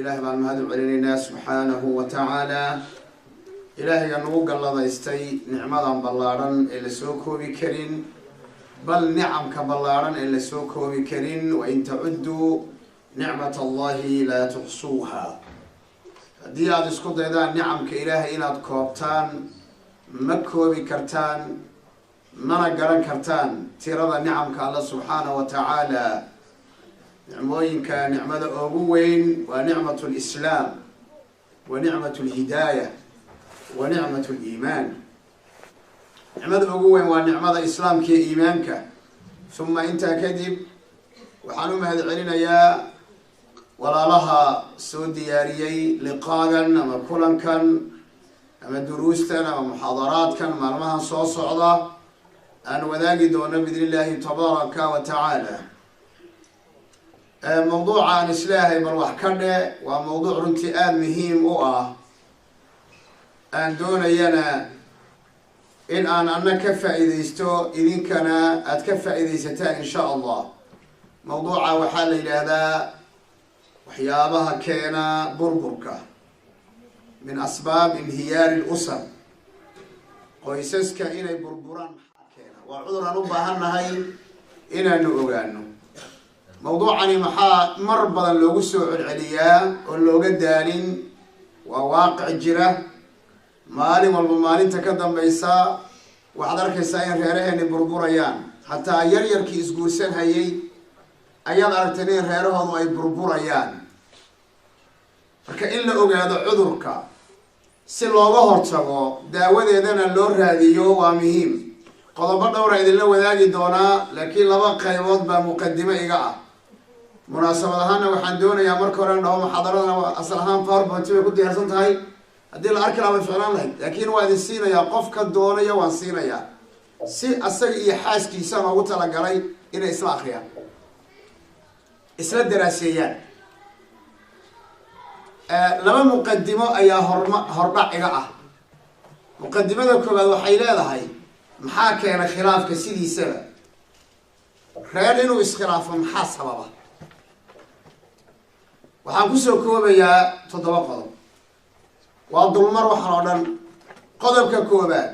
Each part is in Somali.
إله بان هذا علينا سبحانه وتعالى إلهي أنه قال الله يستي نعمة بلارن إلى سوكو بكرين بل نعم كبلارن إلى سوكو بكرين وإن تعدوا نعمة الله لا تحصوها دي هذا سكوت إذا نعم كإله إلى كوبتان مكو بكرتان منا قرن كرتان ترى نعم كالله سبحانه وتعالى نعموين كنعمة أبوين ونعمة الإسلام ونعمة الهداية ونعمة الإيمان نعمة أبوين ونعمة الإسلام كإيمانك ثم أنت كذب وحنوم هذا علينا يا ولا لها سودياريي لقاء أما كلن كان أما دروس أما محاضرات كان معلومها صوص عضا أن وذاقي دون بإذن الله تبارك وتعالى موضوع عن إسلاه مروح كنه وموضوع رنتئان مهم أن دون ينا إن أنا كفى إذا استو إذن كان أتكفى إذا ستان إن شاء الله موضوع وحال إلى هذا وحيابها كان بربركة من أسباب انهيار الأسر قيسسك إلى بربران وعذرا نبهنا هاي إلى نؤغانو موضوعني محا مربضا لوغو سوء العليا ولوغو دالين وواقع جرة مالي والمالين تكدم بيسا وحضرك يساين ريرهن بربوريان حتى يريركي اسقوسين هاي أيضا أرتنين ريرهن أي بربوريان فكإلا أغادو عذرك سلوغو هرتغو داود إذن اللور هذيو ومهم قضب دورة إذن لو ذاقي دونا لكن لبا قيمات بمقدمة إيقاع مناسبة هانا وحان دونا يا مركوران لهم حضرنا أصلحان باربونتي ويكون ديارسان تهي هدي الأركل عم فعلان لهي لكن وادي السينة يا قفك الدونا يا وانسينة يا سي أساق إيحاس كيسان وغوطة لقرأي إلى إسلاخيا إسلاء دراسيان لما مقدمة أيا هربع إيقاع مقدمة كبال وحيلة هاي maxaa keena khilaafka sidiisaba reer inuu iskhilaafo maxaa sababa waxaan ku soo koobayaa 7 qodob waa dulmar waxaan oo dhan qodobka koobaad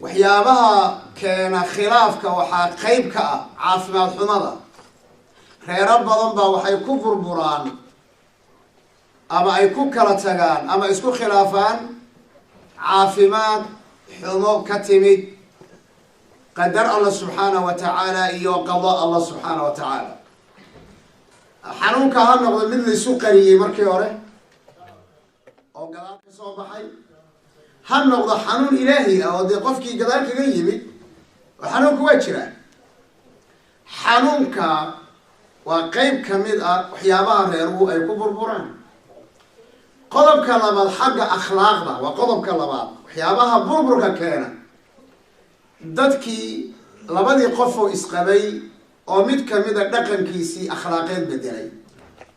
waxyaabaha keena khilaafka waxaa qayb ka ah caafimaad xumada reer badan baa waxay ku burburaan ama ay ku kala tagaan ama isku khilaafaan caafimaad xumo ka timid قدر الله سبحانه وتعالى إيو قضاء الله سبحانه وتعالى حنون كهان نقضي مثل سكري مركي وري أو قدارك صوبحي هان نقضي حنون إلهي أو دي قفكي قدارك غيبي وحنون كواتشرا حنون كا وقيب كميدة وحيابها غيره أي كبر بران قضب كلمات حق أخلاق وقضب كلمات وحيابها بربرك كينا dadkii labadii qof oo isqabay oo mid kamid ah dhaqankiisii akhlaaqeed bedelay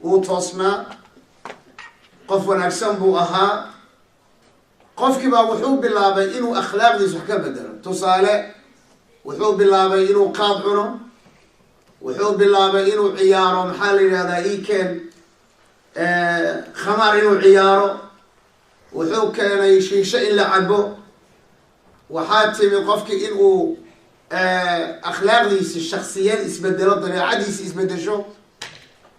uu toosnaa qof wanaagsan buu ahaa qofkii baa wuxuu bilaabay inuu akhlaaqdiisa wax ka bedelo tusaale wuxuu bilaabay inuu qaad cuno wuxuu bilaabay inuu ciyaaro maxaa la yiraahdaa iikeen khamaar inuu ciyaaro wuxuu keenay shiisho in la cabo وحاتي من قفك إنه أخلاق ديس الشخصيات إسبدلوا طبيعة ديس إسبدلوا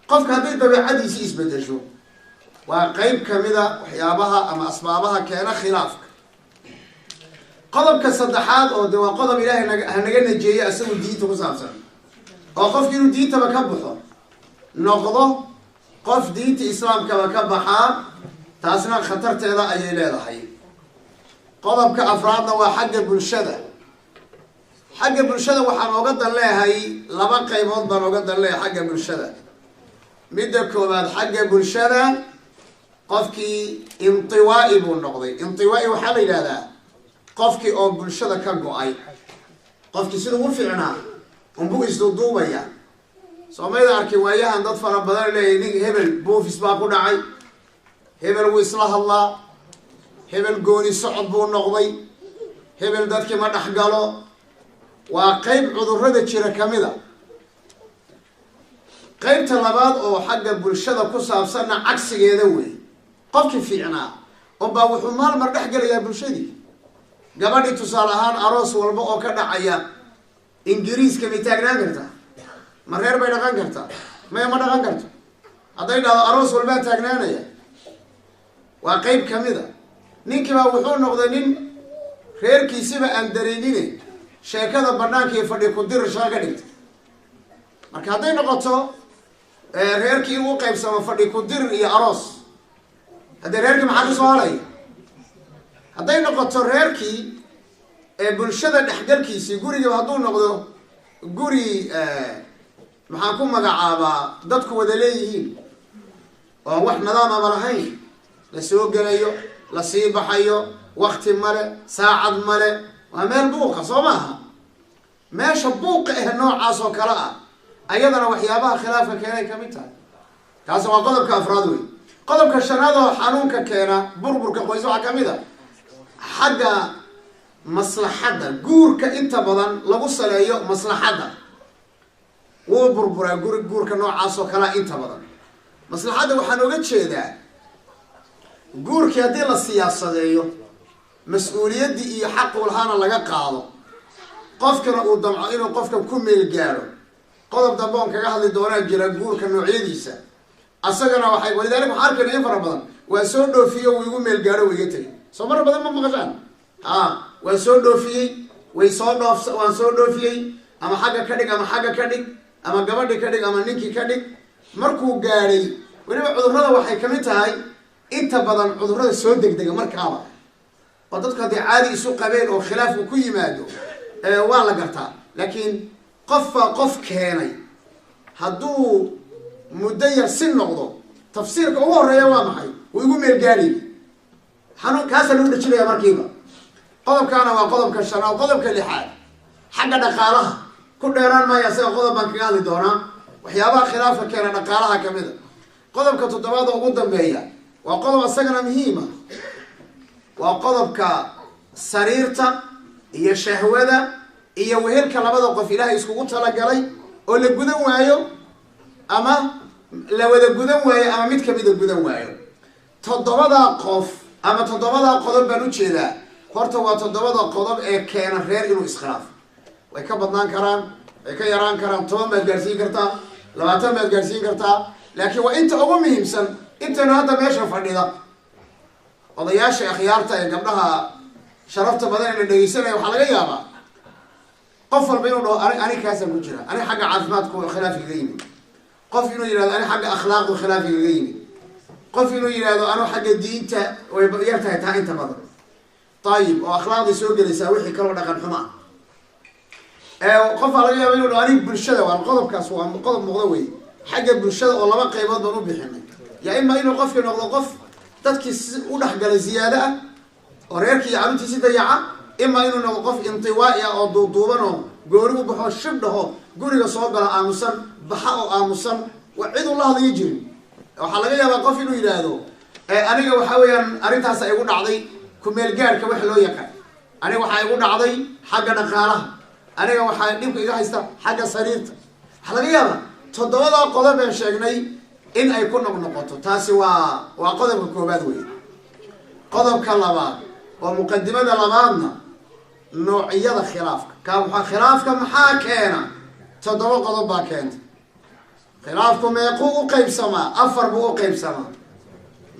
قفك هذه طبيعة ديس إسبدلوا وقيب كمذا وحيابها أما أسبابها كان خلافك قضب كالصدحات أو دوا قضب إلهي هنجن الجيء أسوي ديته مسامسا وقفك إنه ديته بكبحه نقضه قف ديت إسلام كبكبحه تاسنا خطرت إلى أي ليلة حي قضب كأفرادنا وحق بالشدة حق بالشدة وحنوقد الله هاي لما قيمون بنوقد الله حق بالشدة مدكوا بعد حق بالشدة قفكي انطوائي بالنقضي انطوائي وحلي لا قفكي أو بالشدة كقو أي قفكي سنو مرفعنا ونبوك يسدودوا بيا سوميدا أركي وياها ندد فربنا لي هبل بو في سباقو دعي هبل وإصلاح الله هبل قوني صعب بو النقضي هبل دادك ما دحقالو وقيب عذر رده جيرا كاملا qaybta labaad oo xagga bulshada ku saabsanna cagsigeeda wey qofkii fiicnaa oo baa wuxuu maal mar dhex gelayaa bulshadii gabadhii tusaale ahaan aroos walba oo ka dhacaya ingiriiska may taagnaan kartaa ma reer bay dhaqan kartaa maya ma dhaqan karto hadday dhahdo aroos walbaa taagnaanaya waa qayb ka mid a ninkii baa wuxuu noqday nin reerkiisiba aan dareemine sheekada banaanka iyo fadhi ku diri shaqa ka dhigta marka hadday noqoto reerkii inuu qaybsamo fadhi ku dir iyo aroos haddii reerkii maxaa ka soo halaya hadday noqoto reerkii bulshada dhexgalkiisii gurigiiba hadduu noqdo guri maxaan ku magacaabaa dadku wada leeyihiin oo wax nidaamaba lahayn la soo gelayo la sii baxayo wakti male saacad male waa meel buuqa soo maaha meesha buuqa noocaas oo kale ah ayadana waxyaabaha khilaafka keenay kamid tahay kaasi waa qodobka afraad wey qodobka shanaad oo xanuunka keena burburka qoys waxaa kamid a xagga maslaxadda guurka inta badan lagu saleeyo maslaxadda wuu burburaa guurka noocaas oo kalea inta badan maslaxadda waxaan oga jeedaa guurkii haddii la siyaasadeeyo mas-uuliyaddii iyo xaqu lahaana laga qaado qofkana uu damco inuu qofka ku meel gaadho qodob dambe oon kaga hadli doonaa jira guurka noocyadiisa asagana waxay walidaalika waxaan arkayna in fara badan waa soo dhoofiye uu igu meel gaadho wayga tegay soo mar badan ma maqashaan waan soo dhoofiyey waan soo dhoofiyey ama xagga ka dhig ama xagga ka dhig ama gabadhi ka dhig ama ninkii ka dhig markuu gaadhay weliba cudurrada waxay kamid tahay inta badan cudurrada soo degdega markaaba oo dadku hadday caadi isu qabeen oo khilaafku ku yimaado waa la gartaa laakiin qofbaa qof keenay hadduu muddo yar si noqdo tafsiirka ugu horreeya waa maxay wuu igu meel gaadhay xanuun kaasaa lagu dhajinaya markiiba qodobkaana waa qodobka shanaad qodobka lixaad xagga dhaqaalaha ku dheeraan maayo asaga qodob baan kaga hadli doonaa waxyaabaha khilaafka keena dhaqaalaha kamid a qodobka toddobaad oo ugu dambeeya waa qodob asagana muhiima waa qodobka sariirta iyo shahwada iyo wehelka labada qof ilaahay iskugu talagalay oo la gudan waayo ama la wada gudan waayo ama mid kamida gudan waayo toddobadaa qof ama toddobadaa qodob baan ujeedaa horta waa toddobada qodob ee keena reer inuu iskhilaafo way ka badnaan karaan way ka yaraan karaan 10 baad gaarsiin kartaa 20 baad gaarsiin kartaa laakiin waa inta ugu muhiimsan intana hadda meesha fadhida odayaasha akhyaarta ee gabdhaha sharafta badan ee dhageysanaya waxaa laga yaabaa qof walba inuu dhaho ani kaasaan ku jira ani xagga caafimaadku khilaaf igaga yimid qof inuu yidhahdo ani xagga akhlaaqdu khilaaf igaga yimid qof inuu yidhahdo anu xagga diinta way yar tahay taa inta badan ayib oo akhlaaqday soo gelaysaa wixii kaloo dhaqan xumo ah qofaa laga yaaba inuu dhaho ani bulshada waa qodobkaas waa qodob muuqda wey xagga bulshada oo laba qaybood baan u bixinay yaa ima inuu qofkii noqdo qof dadkii u dhexgalay ziyaado ah oo reerkii iyo caruurtiisi dayaca ima inuu noqdo qof intiwaa'i ah oo duuduuban oo gooni u baxo shibdhaho guriga soo gala aamusan baxa oo aamusan waa cid uu la hadlayo jirin waxaa laga yaabaa qof inuu yidhaahdo aniga waxa weeyaan arrintaas ay igu dhacday kumeel gaarhka wax loo yaqaan aniga waxaa igu dhacday xagga dhaqaalaha aniga waxaa dhibka iga haysta xagga sariirta waxaa laga yaabaa toddobadaa qodob aan sheegnay in ay ku noqnoqoto taasi waa qodobka koobaad wey qodobka labaad oo muqadimada labaadna noocyada khilaafka khilaafka maxaa keena 7 qodob baa keenta khilaafku meequu u qaybsamaa 4 buu u qaybsamaa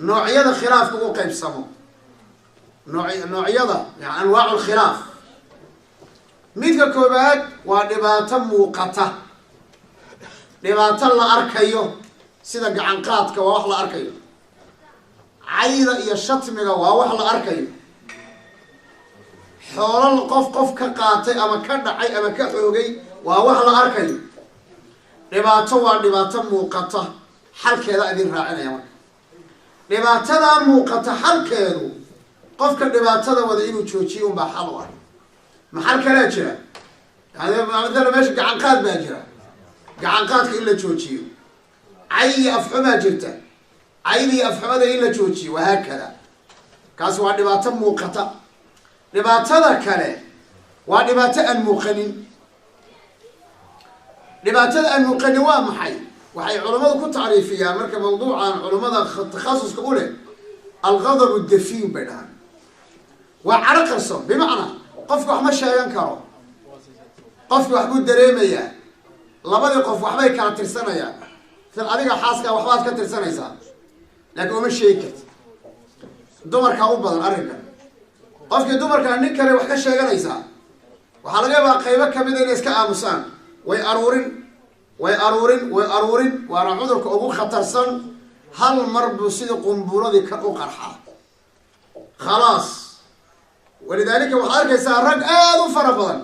noocyada khilaafka u qaybsamo noocyada yani anwaacu lkhilaaf midka koobaad waa dhibaato muuqata dhibaato la arkayo sida gacan qaadka waa wax la arkayo cayda iyo shatmiga waa wax la arkayo xoolal qof ka qaatay ama ka dhacay ama ka xoogay waa wax la arkayo dhibaato waa dhibaato muuqata xalkeeda idin raacinaya marka dhibaatada muuqata xalkeedu qofka dhibaatada wada inuu joojiyo unbaa xal u ah maxal kalaa jira yani maala meesha gacan qaad baa jira gacan qaadka in la joojiyo cay iyo afxumaa jirta cayda iyo afxumada in la joojiyo wahaakada kaas waa dhibaato muuqata dhibaatada kale waa dhibaato aan muuqanin dhibaatada aan muuqanin waa maxay waxay culimadu ku tacriifiyaan marka mawduucan culimada takhasuska u leh alghadab ad-dafiin bay dhahaan waa caro qarsoon bimacnaa qofka wax ma sheegan karo qofka wax buu dareemayaa labadii qof waxbay kala tirsanayaan fil adiga xaaska waxbaad ka tirsanaysaa laakiin uma sheegi karti dumarkaa u badan arrinkan qofkii dumarkaa nin kale wax ka sheeganaysaa waxaa laga yaabaa qaybo kamida inay iska aamusaan way aruurin waana cudurka ugu khatarsan hal mar buu sidii qumbuuradii ka u qarxaa khalaas walidaalika waxaad arkaysaa rag aada u fara badan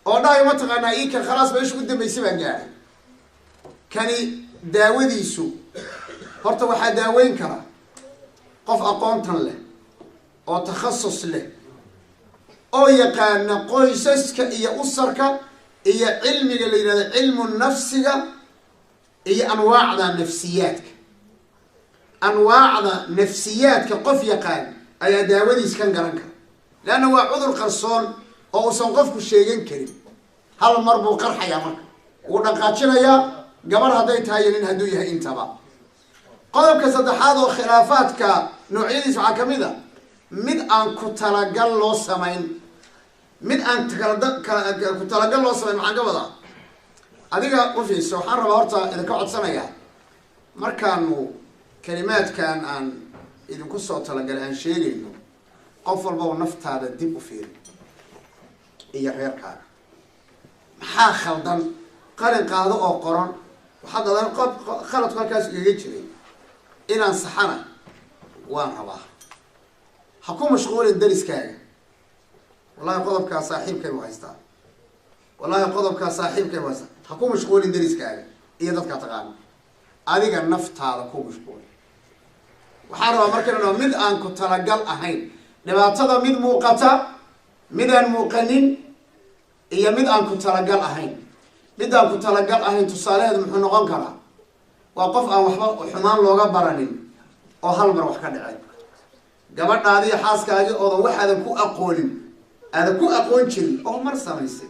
oo dhahayo mataqaanaa iika khalaas meesha u dambaysay baan gaadhay kani daawadiisu horta waxaa daaweyn kara qof aqoontan leh oo takhasus leh oo yaqaana qoysaska iyo usarka iyo cilmiga la yidhahdo cilmu nafsiga iyo anwaacda nafsiyaadka qof yaqaan ayaa daawadiis kan garan kara leanna waa cudur qarsoon oo uusan qofku sheegan karin hal mar buu qarxayaa marka wuu dhaqaajinayaa gabar hadday tahay iyo nin hadduu yahay intaba qodobka saddexaad oo khilaafaadka noocyadiis waxaa ka mid a mid aan ku talagal loo samayn ku talagal loo samayn maxaan ka wadaa adiga u fiirso waxaan rabaa horta idinka codsanayaa markaanu kalimaadkan aan idinku soo talagalay aan sheegayno qof walbaba naftaada dib u fiiri iyo reerkaaga maxaa khaldan qalin qaado oo qoran waxaad adan khaladku halkaas igaga jiray inaan saxana waan rabaa ha ku mashquulin dariskaaga wallahi qodobkaa saaxiibkaybu haystaa ha ku mashquulin dariskaaga iyo dadkaa taqaana adiga naftaada ku mashquul waxaan rabaa markana mid aan ku talagal ahayn dhibaatada mid muuqata mid aan muuqanin iyo mid aan ku talagal ahayn mid aan ku talagal ahayn tusaalaheedu muxuu noqon karaa waa qof aan waxba xumaan looga baranin oo hal mar wax ka dhacay gabadhaadiiyo xaaskaagii oodan waxaadan ku aqoon jirin oo mar samaysay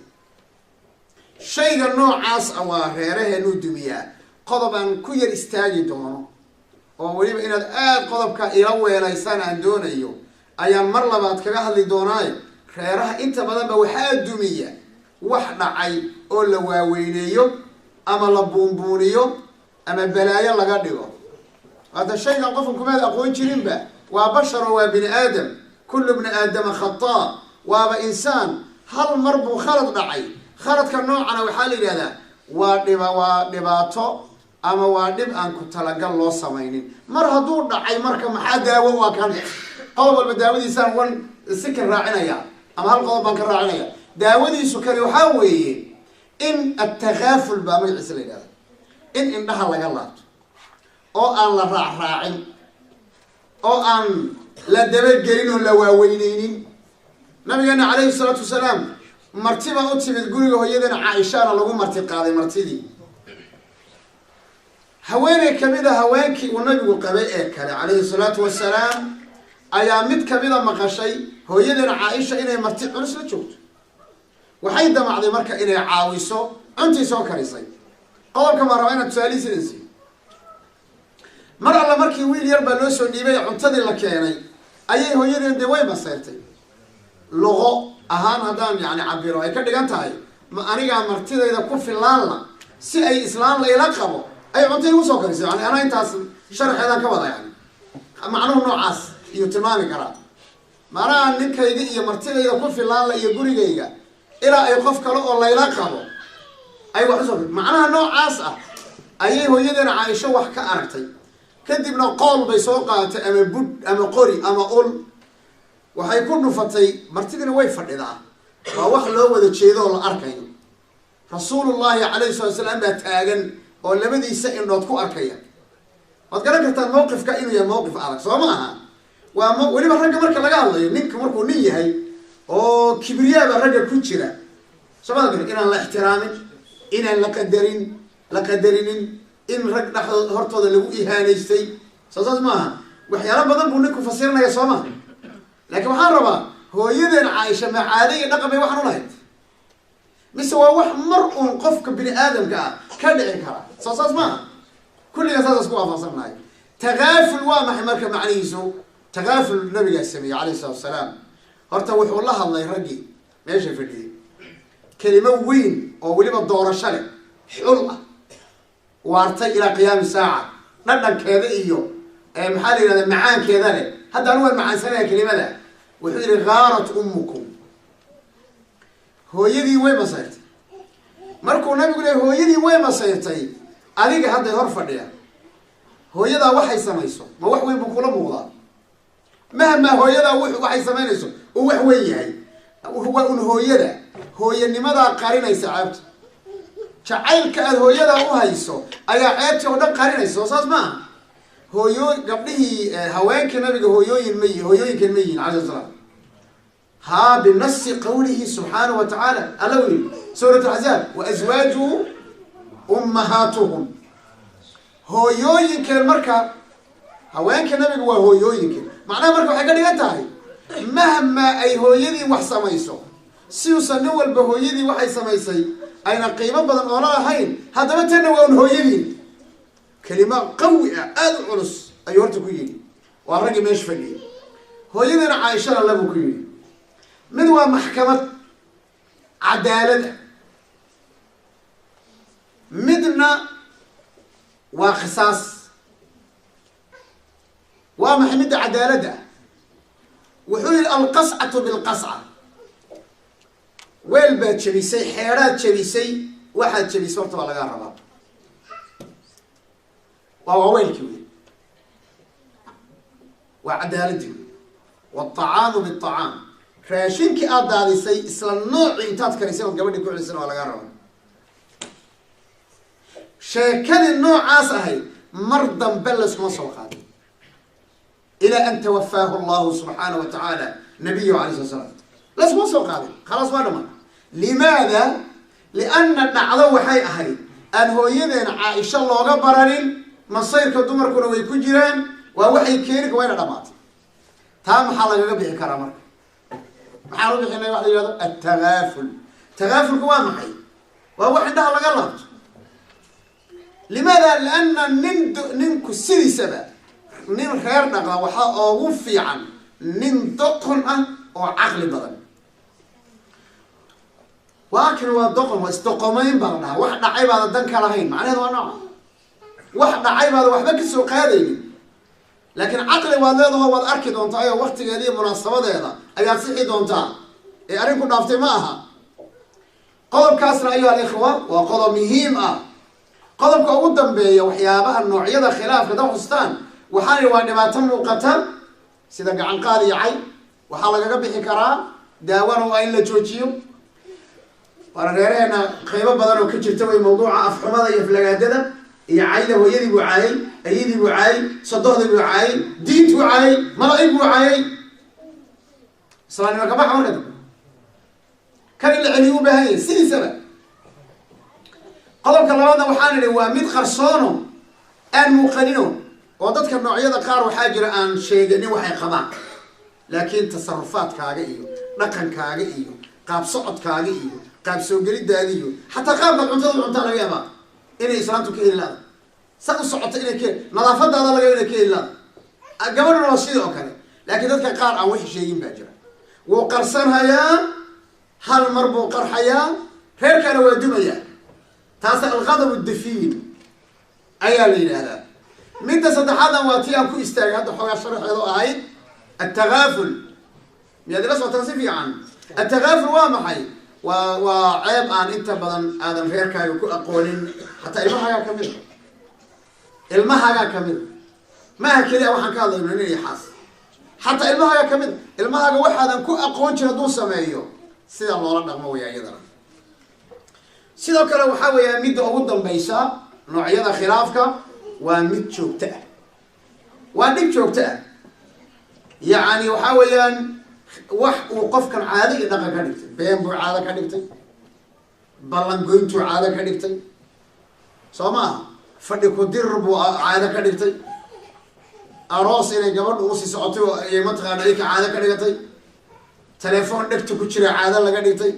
shayga noocaas ah waa reeraheenuu dumiyaa qodob aan ku yar istaagi doono oo weliba inaad aada qodobka ila weelaysaan aan doonayo ayaan mar labaad kaga hadli doonaayo reeraha inta badanba waxaa dumiya wax dhacay oo la waaweyneeyo ama la buunbuuniyo ama balaayo laga dhigo hadda shaygan qofkan kumaad aqoon jirinba waa bashar oo waa bini aadam kullu bni aadama khataa waaba insaan hal mar buu khalad dhacay khaladka noocana waxaa la yidhahdaa waa dhibaato ama waa dhib aan ku talagal loo samaynin mar hadduu dhacay marka maxaa daawo waa kan qodob walba daawadiisaan wan sikan raacinaya ama hal qodob baan ka raacinaya daawadiisu kani waxaa weeye in attakaaful baa magaciisa la yidhahda in indhaha laga laabto oo aan la raacraacin oo aan la dabagelin oo la waaweyneynin nabigeena calayhi salaatu wasalaam marti baa u timid guriga hooyadeena caaishaana lagu marti qaaday martidii haweeney kamid a haweenkii uu nabigu qabay ee kale calayhi salaatu wasalaam ayaa mid kamida maqashay hooyadeena caaisha inay marti culus la joogto waxay damacday marka inay caawiso cuntii soo karisay qodobka maa rabaa inaad tusaalihiisidansi mar alla markii wiil yar baa loo soo dhiibay cuntadii la keenay ayay hooyadeen dee way maseyrtay luqo ahaan haddaan yani cabiro ay ka dhigan tahay ma anigaa martidayda ku filaanla si ay islaan layla qabo ay cunta igu soo karisay yani anaa intaas sharxeedaan ka wada yani macnuhu noocaas iyo tilmaami karaa maanaha ninkayga iyo martidayda ku filaanla iyo gurigayga ilaa ay qof kale oo layla qabo ay wax usoo macnaha noocaas ah ayay hooyadeena caaisho wax ka aragtay kadibna qool bay soo qaadatay ama budh ama qori ama ul waxay ku dhufatay martidina way fadhidaa waa wax loo wada jeedo oo la arkayo rasuulullahi calayhi salatu wasalaam baa taagan oo labadiisa indhood ku arkaya waad garan kartaan mawqifka inuu yahay mawqif adag soo ma aha waa weliba ragga marka laga hadlayo ninka markuu nin yahay oo kibriyaaba ragga ku jira soomada gar inaan la ixtiraamin inaan la qadarinin in rag dhexdood hortooda lagu ihaanaystay soo saas maaha waxyaalo badan buu ninku fasirinaya soo maha laakiin waxaan rabaa hooyadeen caaisha macaade iyo dhaqan bay waxaan u lahayd mise waa wax mar uun qofka bini aadamka ah ka dhici kara soo saas maaha كل أساس أسبوع فصلنا هاي تغافل وما حمرك معنيسو تغافل النبي السمي عليه الصلاة والسلام هرتوح والله الله يرقي ماشي في الدين كلمة وين أو ولي بالدورة شلة حلقة وارتي إلى قيام الساعة ندن كذا إيو محالي هذا معان كذا هذا هو المعان سنة كلمة لا وحير غارت أمكم هو يدي وين مصيرتي مركو النبي يقول هو يدي وين مصيرتي أذيك هذا يرفع ليه هو يدا وحي سميسو ما وحوي بكل مغضى مهما هو يدا وحي سميسو وحوي هاي هو يدا هو ينمدا قارنay saacabta jacaylka aad hooyada u hayso ayaa ceebta oo dhan qarinayso saas ma hooyo gabdhihii haweenka nabiga hooyooyinkan ma yihiin alayhi salaam ha bi nass qawlihi subhanahu wa ta'ala alawi surah al-ahzab wa azwajuhu ummahatuhum hooyooyinkan marka haweenka nabiga waa hooyooyinkan macnaha marka waxay ka dhigan tahay mahma ay hooyadii wax samayso si uu sanad walba hooyadii waxay samaysay ayna qiimo badan oo la ahayn hadaba tan waa hooyadii kalima qawi aad culus ay horta ku yiri waa rag meesh fadhiyo hooyadina Aisha lagu ku yiri mid waa maxkamad cadaalad midna waa qisaas waa maxkamad cadaalad wuxuu al-qas'atu bil-qas'a weel baad jabisay xeeraad jabisay waxaad jabisay horta waa laga rabaa waa weelkii waa cadaaladii والطعام بالطعام raashinkii aad daadisay isla nooc intaad karisay oo gabadhii ku celisay waa laga rabaa sheekadii noocaas ahay mar dambe la isma soo qaaday ila an tawaffahu Allah subhanahu wa ta'ala nabiyyu alayhi wasallam la isma soo qaaday خلاص waa dhamaan لماذا لأن النعضة وحي أهل أن هو يدين عائشة الله بررين مصير كدمر كنا ويكجران ووحي كيرك وين رمات تام حلقة بيع كرامر محارب حين واحد يقول التغافل تغافل قوام حي وهو عندها لقلت لماذا لأن ننكو السيدي سبب نين خير نقلا وحا أوفي عن نين دقن أو عقل بدن واكن ودقن واستقامين بعضها واحد عيب هذا دنك لهين معناه هذا نوع واحد عيب هذا وحبك السوق هذين لكن عقل وهذا هو الأركض أنت أي وقت هذه مناسبة هذا أي صحيح أنت أريكم نفتي معها قلب كاسر أيها الإخوة وقلب مهم قلب كودم بي وحيابها النوعية خلاف كذا حستان وحالي وأن ما تم قتل سيدا عن قاضي عي وحالك قبل حكرا داوانه وإن لجوجيو ورغيرنا خيبة بدن وكجرتوي موضوع أفحمة يفلقادنا يعايده ويدي وعاي أيدي وعاي صدقه وعاي دينت وعاي ملائك وعاي صلاني ما كبح ورد كان اللي عليو بهاي سنة سنة قلبك الله هذا وحاني ومد خرصانه أن مقننه وضدك النوعية قار وحاجر أن شيء وحي قبع لكن تصرفات كاغيو نقن كاغيو قاب صعد كاغيو قاب سوقري داديو حتى قاب العنطة لغا يابا إني إسلامتو كإيه الله سأل صعدت إني كإيه نظافة هذا لغا إني كإيه الله قبل الرشيد أوكالي لكن ذلك قار عن وحي شيئين باجرة وقرصانها يا هل مربو قرحيا غير كان ودميا تاسع الغضب الدفين أيا ليلة هذا من تصدق هذا واتيا كو استاج هذا حوار شرح هذا عيد التغافل يا درس وتنصيفي عن التغافل وامحي وعيب عن انت بدن ادم غير كاي اقولين حتى المها كامل المها كامل ما كده waxaan ka hadlaynaa inay xaas حتى المها كامل المها waxaan ku aqoon jira duu sameeyo sida loola dhaqmo waayadana sidoo kale waxa weeyaan mid ugu dambaysa noocyada khilaafka waa mid joogto ah waa dib joogto ah yaani waxa weeyaan wax uu qofkan caadi dhaqan ka dhigtay been buu caado ka dhigtay ballan goyntu caado ka dhigtay Soomaa fadhi ku dir buu caado ka dhigtay aroos inay gabadhu u sii socoto ay mataqaan ay ka caado ka dhigtay telefoon dhigto ku jira caado laga dhigtay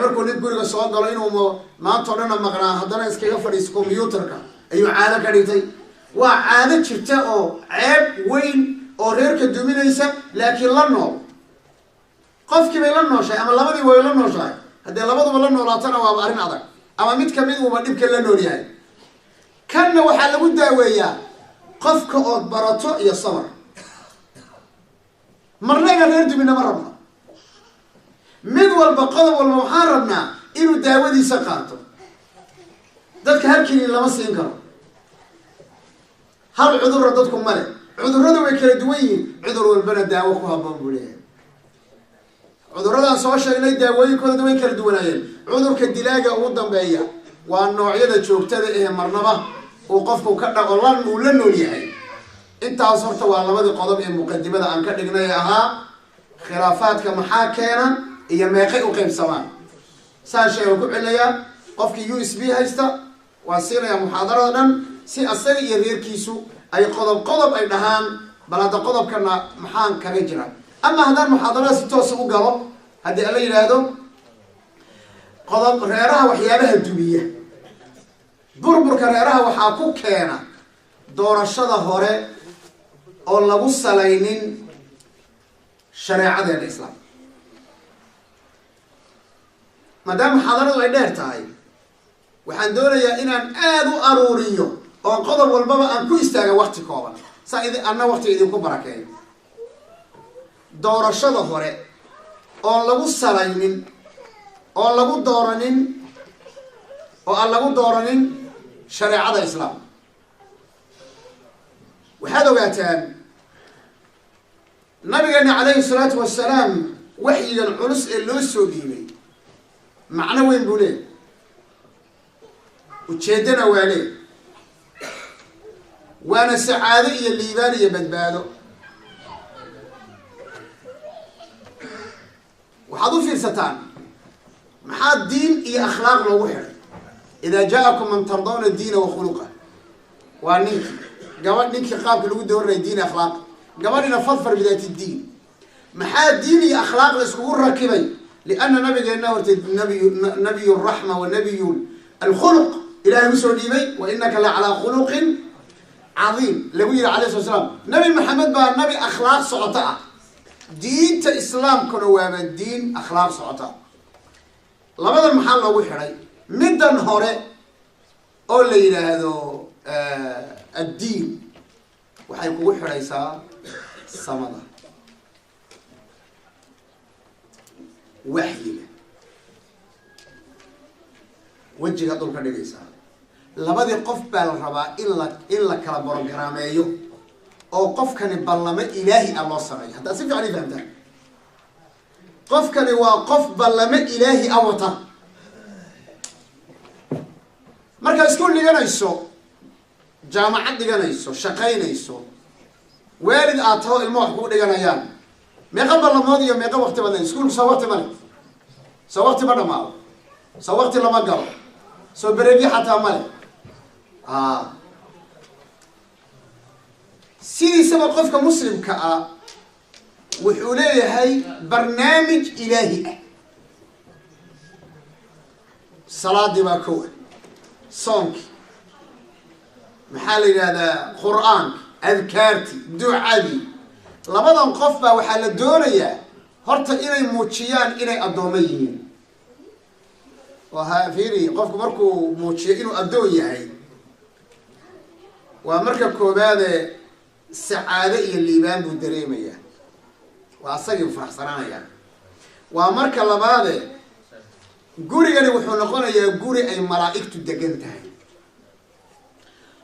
markuu nid guriga soo galo inuu maanta oo dhan maqnaa haddana iskaga fadhiisto computerka ayuu caado ka dhigtay waa caado jirta oo ceeb weyn oo reerka duminaysa laakiin la nool qofkii bay la nooshahay ama labadii way la nooshahay haddii labaduba la noolaatana waa arrin adag ama mid kamid uuba dhibka la nool yahay kanna waxaa lagu daaweeyaa qofka oo barato iyo sabar marnaga reer dumina ma rabna mid walba qodob walba waxaan rabnaa inuu daawadiisa qaato dadka halkii lama siin karo hal cudurro dadku male cudurrada way kala duwan yihiin cudur walbana daawo ku habboon buu leeyahay cudurradaan soo sheegnay daawooyinkooda way kala duwanaayeen cudurka dilaaga ugu dambeeya waa noocyada joogtada ee marnaba uu qofku ka dhaco uu la nool yahay intaas horta waa labadii qodob ee muqadimada aan ka dhignay ahaa khilaafaadka maxaa keena iyo meeqay u qaybsamaan saan sheega ku celinayaa qofkii USB haysta waa siinayaa muxaadarada dhan si asaga iyo reerkiisu ay qodob ay dhahaan bal hadda qodobkana maxaan kaga jira ama haddaan muxaadarada si toos u galo haddii alla yidhaahdo qodob reeraha waxyaabaha dumiya burburka reeraha waxaa ku keena doorashada hore oo lagu salaynin shareecadeena islaam maadaama muxaadaradu ay dheer tahay waxaan doonayaa inaan aada u aruuriyo oo qodob walbaba aan ku istaaga waqti kooban saa anna waqti idinku barakeeyo doorashada hore oon lagu salaynin oon lagu dooranin oo aan lagu dooranin shareecada islaam waxaad ogaataan nabigeena calayhi salaatu wasalaam waxyigan culus ee loo soo dhiibay macno weyn buu leeyahy ujeeddana waa leey waana sacaado iyo liibaan iyo badbaado waxaad u fiirsataan maxaa diin iyo akhlaaq loogu xidhay idaa jaa-akum man tardawna diina wa khuluqa waa ninkii qaabka lagu dooranaya diin akhlaaq gabadhina fadfar bidaati diin maxaa diin iyo akhlaaq la iskugu rakibay lianna nabigeena horta nabiy raxma wa nabiy alkhuluq ilahay usoo dhiibay wa inaka la calaa khuluqin cadiim lagu yihi alayh slat slam nabi maxamed baa nabi akhlaaq socota ah diinta islaamkuna waaba diin akhlaaq socota labadan maxaa loogu xidhay middan hore oo la yidhaahdo addiin waxay kugu xidhaysaa samada waxyiga wejiga dhulka dhigaysaa labadii qof baa la rabaa in la kala borogaraameeyo oo qofkani ballamo ilaahi ah loo sameeyo haddaad si fiican i fahamtaan qofkani waa qof ballamo ilaahi ah wata markaad iskuul dhiganayso jaamacad dhiganayso shaqaynayso waalid aad taho ilmo wax kuu dhiganayaan meeqa ballamood iyo meeqa waqti baad leedahay iskuulku soo waqti male soo waqti ma dhamaado soo waqti lama galo soo bereedyo xataa male sidiisaba qofka muslimka ah wuxuu leeyahay barnaamij ilaahi ah salaadii baa kow ah soonkii maxaa la yidhahdaa qur-aanki adkaarti ducadii labadan qof baa waxaa la doonayaa horta inay muujiyaan inay addoommo yihiin oo fiiri qofku markuu muujiyo inuu addoon yahay waa marka koobaade sacaado iyo liibaan buu dareemayaa waa asagii faraxsanaanayaa waa marka labaade gurigani wuxuu noqonayaa guri ay malaa'igtu degan tahay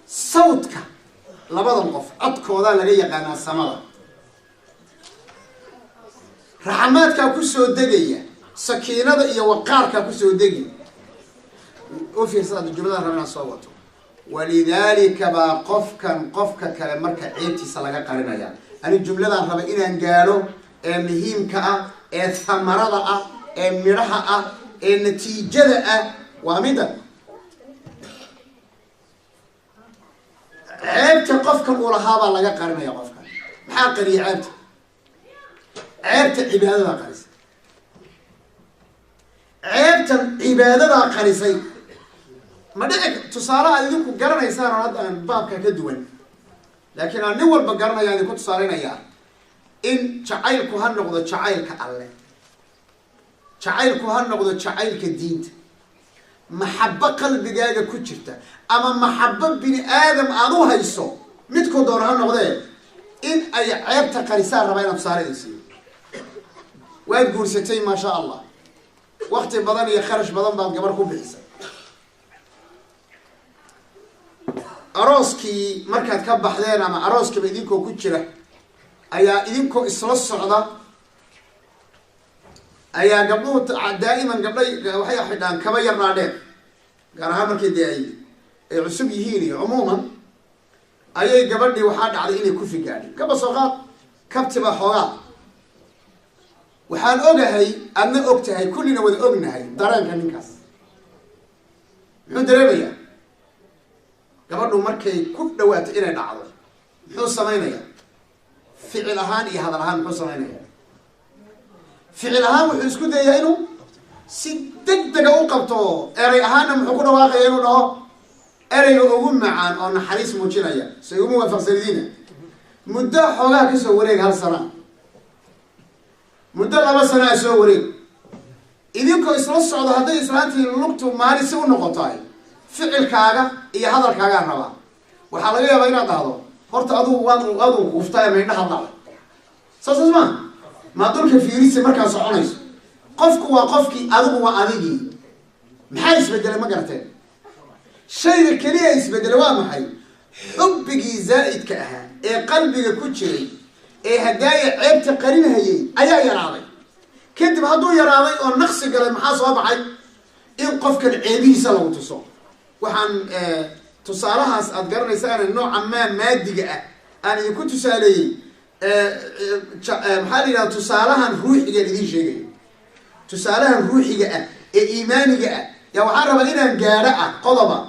sawdka labadan qof codkoodaa laga yaqaanaa samada raxamaadkaa ku soo degaya sakiinada iyo waqaarkaa kusoo degi u fiirsada jumladan raba inaan soo wato walidaalika baa qofka kale marka ceebtiisa laga qarinaya ani jumladan raba inaan gaadho ee muhiimka ah ee thamarada ah ee midhaha ah ee natiijada ah waa mida ceebta qofkan uu lahaabaa laga qarinaya qofkan maxaa qariya ceebta cibaadadaa qarisay ceebtan cibaadadaa qarisay ما دعك تصارع يديكوا قرنا يسار هذا باب كدوان لكن أنا نول بقرنا يعني كنت صارين إياه إن شعيل كهان نقض شعيل كالله شعيل كهان نقض شعيل كدين محبة قلب جاجة كتشرته أما محبة بني آدم أضوها يسوع متكون دورها نقضه إن أي عيب تقريسان ربنا بصاري يصير وتقول ستين ما شاء الله وقت بدن يخرج بدن بعد قبركم بحساب أروسكي مركز كبح ذينا مع أروسكي بيدينكو كتشرة أيا إيدينكو إسلاس صعدة أيا قبلو دائما قبل وحيا حدان كبير نادر قالها مركز داعي عسب يهيني عموما أيا قبلني وحاد على إني كوفي قاعد كبا صغار كبتب حوار وحال أوجهي أنا أوجتهي كلنا وذ أوجنهي دران كان نكاس مدربيا قبلوا مركي كل دوات إلى نعض حوس سمينيا فعل هان هذا الهان حوس سمينيا فعل هان وحوس كده يهينو سدد دقوا قبطو أري هان محكونا واقعينو له أري أقوم معان أو نحريس موجينيا سيقوموا فصلدين مدة حولا كسو وريق هالسنة مدة لما سنة سو وريق إذنكو إسلام الصعودة هذا إسلامتي اللقطو ماري سو نقطاي فعل كاغا إيه هذا الكاغا ربا وحاليا بين هذا هرت أدو وفتاي من هذا سأسمع ما دول كفيريس مركز صعونيس قفك وقفك أدو وأديجي محايس بدل ما قرتين شيء الكلية يسبدل وامحي حبك زائد كأها إيه قلبك كتشري إيه هدايا عيب تقرين هي أيا يراضي كنت بهدو يراضي أو نقص قال محاصة بعي إيه قفك العيبي سلو تصور وحن تصالها أتقرن يسأل النوع ما مادي أنا كنت سالي محالي تصالها روحي جديد شيء تصالها روحي جاء إيماني جاء يا وعرب لنا جارعة قضبة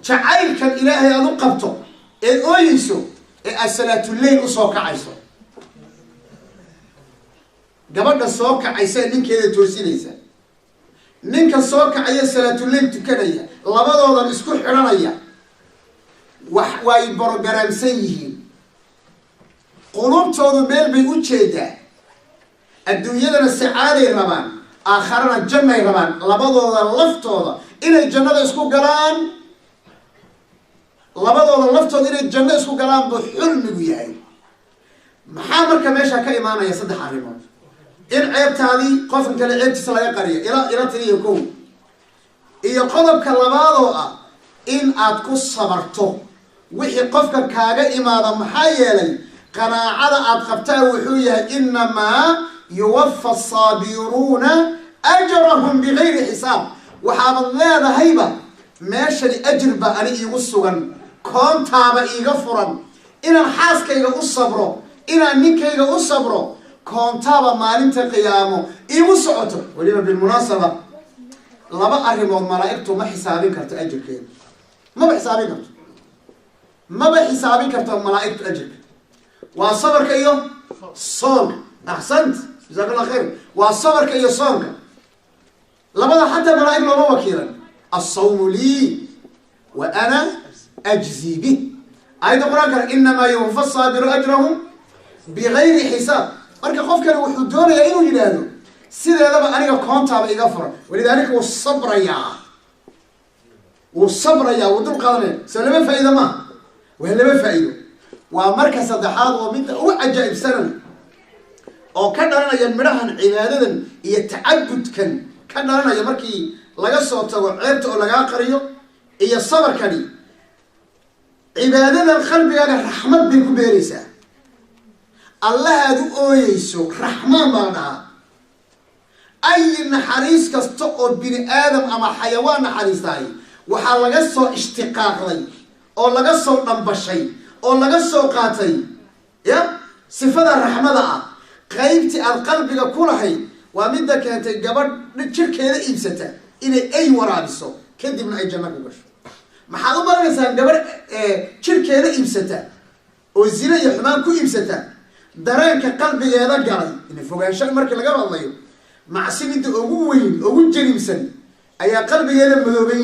شعيل كان إلهي أدو قبطه الأويسو الصلاة الليل أصوك عيسو قبل الصوك عيسى نين كذا توسينيسا نين كالصوك عيسى صلاة الليل تكنيا لبضوضا اسكو حرانيا وحواي برقرام سيهين قلوب تودو ميل بيقول شيدا الدنيا لنا السعادة رمان آخرنا الجنة رمان لبضوضا لفتوضا إلى الجنة اسكو قلان لبضوضا لفتوضا إلى الجنة اسكو قلان بحلم وياي محامر كميشا كإيمانا يصدح عريمون إن عيبت هذه قفن كان عيبت سلايا قرية إلى تريكم إيا قضب كاللباضوء إن أتكو صبرتو وحي قفك كاغا إمادا محايلي قناعة أتخبتها وحوية إنما يوفى الصابرون أجرهم بغير حساب وحاب الله هيبة ماشي لأجربة أني يغسوغا كونتابا إيغفرا إنا الحاسك إيغا إنا نيك إيغا كونتابا مالنت قيامه إيغسعوته ولما بالمناسبة لما أرمض ملائكته ما حسابين كرت أجر كين ما بحسابين كرت ملائكته أجر وصبر كيو صوم أحسنت جزاك الله خير وصبر كيو صوم لما حتى ملائكة ما وكيلا الصوم لي وأنا أجزي به أيضا قرآن إنما يوفى الصابر أجرهم بغير حساب marka qofkan wuxuu doonayaa inuu yiraahdo sideedaba aniga koontaaba iga furan walidaalika uu sabraya wadul qadanay salama faa'iido ma wala faa'iido waa marka saddexaad oo mid uu ajaa'ibsan oo ka dhalanaya midhahan cibaadadan iyo ta'abbudkan ka dhalanaya markii laga soo tago ceebta oo laga qariyo iyo sabarkani cibaadadan qalbigaaga raxmad bay ku beeraysaa الله هذا أويسو رحمن بعدها أي نحريس كستقر بني آدم أما حيوان نحريس تاعي وحال لقصو اشتقاق لي أو لقصو نبشي أو لقصو قاتي يا صفة الرحمة ده قيمتي القلب يقول حي ومن ذا كانت الجبر نتشرك هذا إمسته إلى أي وراء بسوا كذي من أي جماعة وش ما حد مرة مثلا جبر شرك هذا إمسته والزنا يحمل كل إمسته dareenka qalbigeeda galay in fogaansho markii laga hadlayo macsinida ugu weyn ugu jariimsan ayaa qalbigeeda madoobay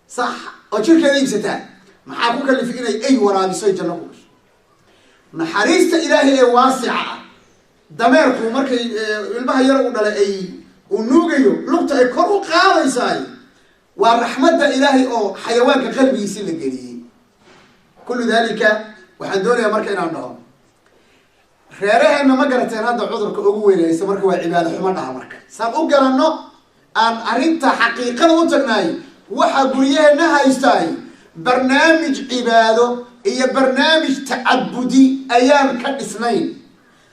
صح أجر كذي بستان محاكو كلف إني أي ورا بيسوي جنوبش نحريست إلهي واسعة دمركم مركي المها يرون على أي ونوجيو لقطة يكرو قاضي ساي والرحمة إلهي أو حيوان كقلبي يسيل الجري كل ذلك وحدوني يا مركي عندهم خيرها إنه ما قرأتين هذا عذر كأقوى ليس مركي وعبادة حمرها مركي سأقول إنه أن أريد حقيقة وتقناي وحقوليه إنها يستاي برنامج عباده هي برنامج تعبدي أيام كالاثنين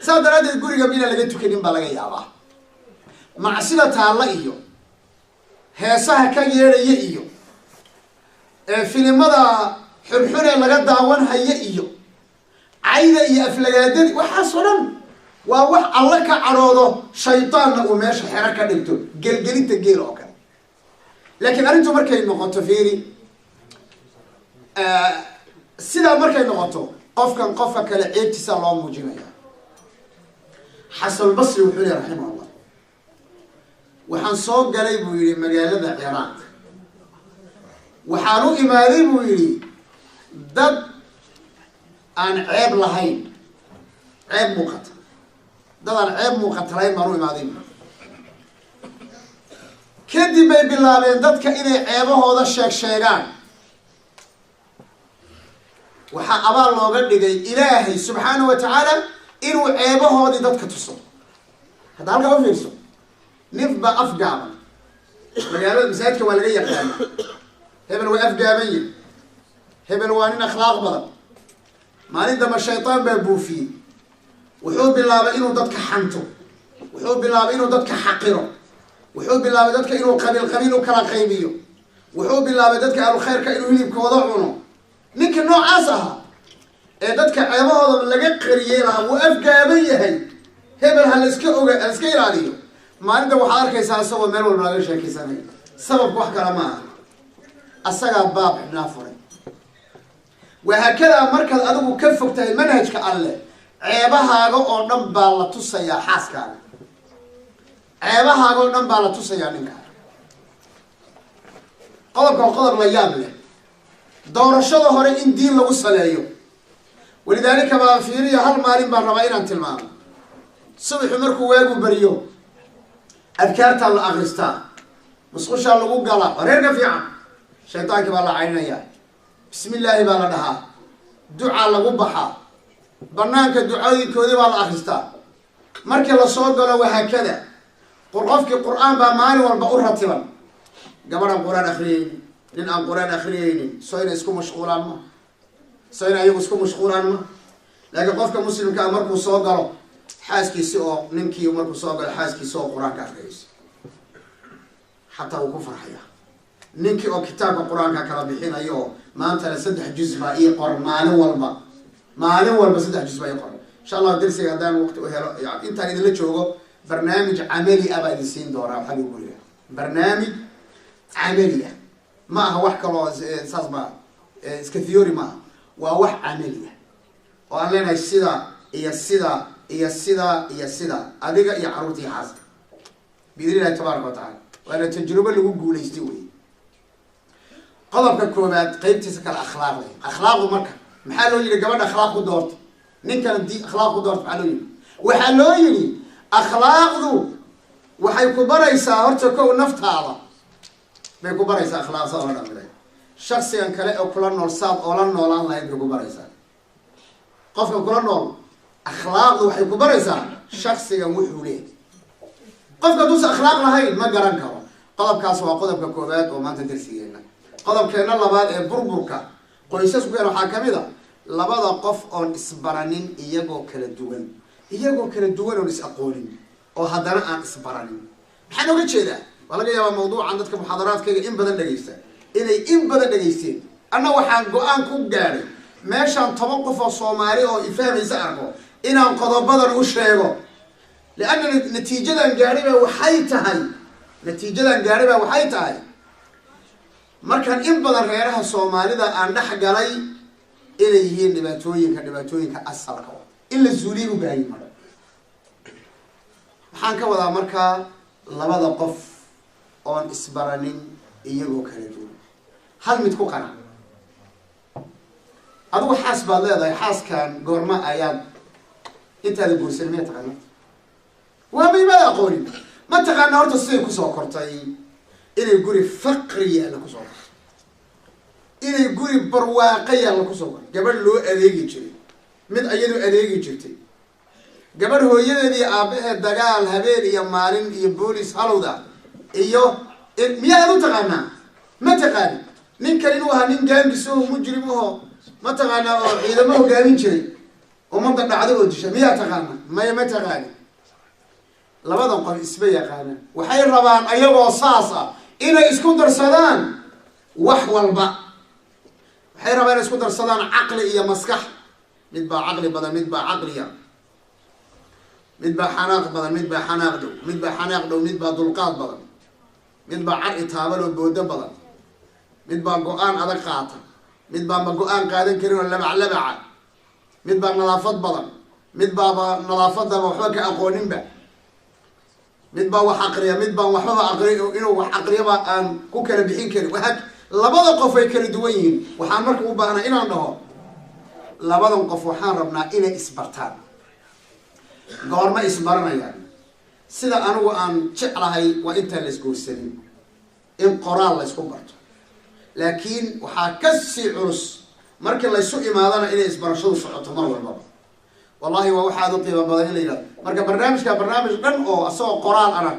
صار هذا يقول قبلنا لقيت كلمة بلاقي الله مع صلة الله إياه هسه كجير إياه في الماضي حرحنا لقد دعوانها إياه عيدا يفلقادين وحصلا ووح الله كعراضه شيطان وماش حركة دكتور قلقلين تجيل أوكا لكن أنتم مركي نقطة فيري سيدا مركي نقطة قفا كالعيب تسال الله موجينيا حسن البصري وحولي رحمه الله وحان صوب قليب ويلي مقالة عراق وحانو إمالي ويلي ضد عن عيب لهين عيب مقتل ضد عن عيب مقتلين مانو إمالي كدي بي بالله ضد كإني عيبه هذا الشيغان وحا أبا الله قد إلهي سبحانه وتعالى إنو عيبه هذا ضد كتصل هذا هلقا وفيرسو نفبا أفقابا مقالة مساعدك والغية قال هبل وأفقابية هبل وانين أخلاق بضا ما ندم الشيطان بابوفي وحوب الله بإنو ضدك حنتو وحوب الله بإنو ضدك حقيرو وحوب الله ضدك إنو قبيل وكلا قيبيو وحوب الله ضدك أهل الخير كإنو هليبك وضعونه نك النوع عاسها ضدك عيبه هذا من لقى قريبها وأفقابية هي هبل هالسكير عليه ما عنده وحار كيسان سوى مال ولا شيء كيسانين سبب وحكة ما السجى باب نافري وهكذا مركز أدو كفك تاي منهج كأله عيبها جو نم بالله تصيا حاس كان عيبها جو نم بالله تصيا نكار قدر لا يابله دور الشظى هو إن دين لو صلاه ولذلك ما فيري هالمالين بالربعين أنت المال صبح مركو واجو بريو أذكرت الله أغرستا مسخوش الله قلا ورينا في عام شيطانك بالله عينيا بسم الله بالله دها دعاء الله قبحا برنامج الدعاء كودي بالله أغرستا مركي الله صوت قلا وهكذا قرقفك القرآن بمال والبقور رتبا قبل القرآن أخرين لين القرآن أخرين سوينا اسكو مشغولان ما سوينا أيوة اسكو مشغولان ما لكن قفك مسلم كأمركو صوت قلا حاسكي سوق نمكي ومركو صوق حاسكي سوق قرآن كافريس حتى وكفر حياة نمكي أو كتاب القرآن كافرين أيوه ما أنت لسدح جزء بقى قر مالين والبا سدح جزء بقى قر إن شاء الله درسي قدام وقت وهلا يعني أنت اللي تشوفه برنامج عملي أبد السين دورة وحاجة يقول برنامج عملي ما هو وح كلا أساس ما سكثيوري ما ووح عملي وأنا لنا السيدة أديك يا عروتي حاسد بإذن الله تبارك وتعالى وأنا تجربة اللي يقول يستوي قضب ككوبات قيمتي سك الأخلاق أخلاقه مركب محلو يلي قبل أخلاقه دورت نكن دي أخلاقه دورت محلو يلي وحلو يلي أخلاقه وحيكبر يسافر تكو نفط هذا بيكبر يسافر أخلاق صار ولا ملاي شخصيا كلا أو كلا نور صاب أو لا نور الله يبيكبر يسافر قف كلا نور أخلاقه وحيكبر يسافر شخصيا وحوليه قف كدوس أخلاق لهاي ما جران كوا قلب كاسوا قلب ككوبات وما تدرسينا قلب كنا لبعض بربركا قيسس بينو حاكميدا لبعض قف أو إسبرانين يجو كلا دوغن ونس أقولين أو هذانا عن إسبرانين حنا قلت شيء ده والله جاي موضوع عندك محاضرات كذا إن بدن دقيسة إن بدن دقيسين أنا وحان قان كوجاري ماشان توقف الصومالي أو يفهم يسأله إن انقضى بدن وشيء لأن نتيجة جانبه وحيتها مركان إن بدن غيرها الصومالي ده أن نحق علي إليه نباتوين كأسر إلا الزولي وباي مرة waxaan ka wadaa markaa labada qof oon isbaranin iyagoo kala duwan hal mid ku qana adigu xaas baad leedahay xaaskan goorma ayaad intaada guursan miyaa taqaana waa miimaada aqoonin ma taqaana horta siday kusoo kortay inay guri faqriya la kusoo kortay inay guri barwaaqaya la kusoo kortay gabadh loo adeegi jiray mid ayadu adeegi jirtay gabadh hooyadeedii aabaheed dagaal habeen iyo maalin iyo boolis halowda iyo miyaad u taqaanaa ma taqaani ninkan inuu ahaa nin gaangis oo mujrim oo ma taqaanaa oo ciidamo hogaamin jiray ummadda dhacdo oo disha miyaa taqaanaa maya ma taqaani labadan qof isma yaqaanaan waxay rabaan ayagoo saas ah inay isku darsadaan wax walba waxay rabaan inay isku darsadaan caqli iyo maskax mid baa caqli badan mid baa caqliya mid baa xanaaq badan mid baa xanaaq dhow mid baa xanaaq dhow mid baa dulqaad badan mid baa car itaaban oo boodo badan mid baa go-aan adag qaata mid baanba go-aan qaadan karin oo labac mid baa nadaafad badan mid baaba nadaafadaba waxba ka aqooninba mid baa wax aqriya mid baan waxbaba aqriy inuu wax aqriyaba aan ku kala bixin karin waa labada qof ay kala duwan yihiin waxaan marka u baahnaa inaan dhaho labadan qof waxaan rabnaa inay isbartaan goorma isbaranayaan sida anigu aan jeclahay waa intaan la isguursanin in qoraal la isku barto laakiin waxaa kasii culus markii laysu imaadana inay isbarashadu socoto mar walbaba wallahi waa waxaad u qiimo badan in la yidhahdo marka barnaamijka barnaamij dhan oo asagoo qoraal ana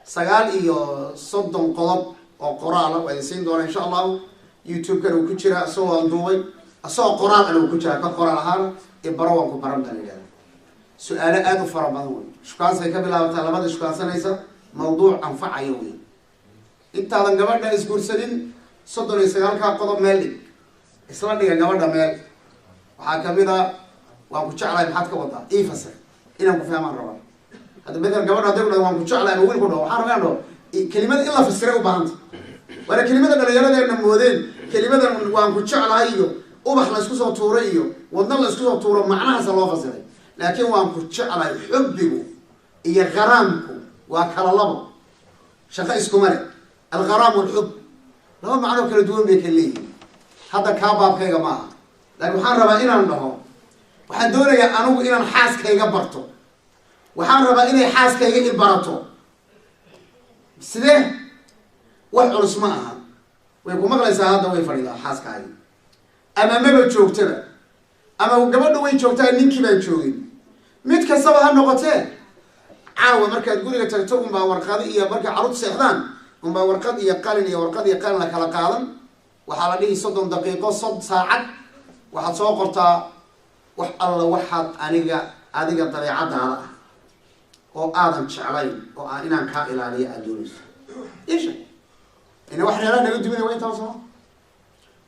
930 qodob oo qoraala waa siin doona insha allahu youtube-kana uu ku jira asagoo aan duubay asagoo qoraal ana uu ku jira ka qoraal ahaana ee baro waan ku baran baa la yidhahda su-aalo aada u fara badan wey shukaansay ka bilaabataa labada shukaansanaysa mawduuc anfacayo wey intaadan gabadha isguursanin 39 qodob meel dhig isla dhiga gabadha meel waxaa kamid a waan ku jeclahay maxaad ka wadaa ii fasir inaan ku fahmaan rabaa hadda matalan gabadha hadday ku dhahdo waan ku jeclahay ama wiil ku dhaho waxaan rabaa dhaho kelimada in la fasiray u baahanta waana kelimada dhalinyaradeena moodeen kelimadan waan ku jeclahay iyo ubax la isku soo tuuray iyo wadna la isku soo tuuro macnahaasa loo fasiray laakiin waan ku jeclahay xubbigu iyo qaraamku waa kala labo shaqo iskuma le alqaraam walxub laba macnoo kala duwan bay ka leeyihin hadda kaa baabkayga ma aha laakiin waxaan rabaa inaan dhaho waxaan doonayaa anigu inaan xaaskayga barto waxaan rabaa inay xaaskayga i barato sidee wax culus ma aha way ku maqlaysaa hadda way fadhidaa xaaskaagi ama maba joogtaba ama gabadha way joogtaa ninkii baan joogin mid kastaba ha noqotee caawa markaad guriga tagto unbaa warqadi iyo markay carruurtu seexdaan unbaa warqad iyo qalin la kala qaadan waxaa la dhihi 30 daqiiqo 1 saacad waxaad soo qortaa wax alla waxaad adiga dabeecadaada ah oo aadan jeclayn oo aan inaan kaa ilaaliyo aad doonayso isha ina wax reeraha naga duminaya waa intaa soo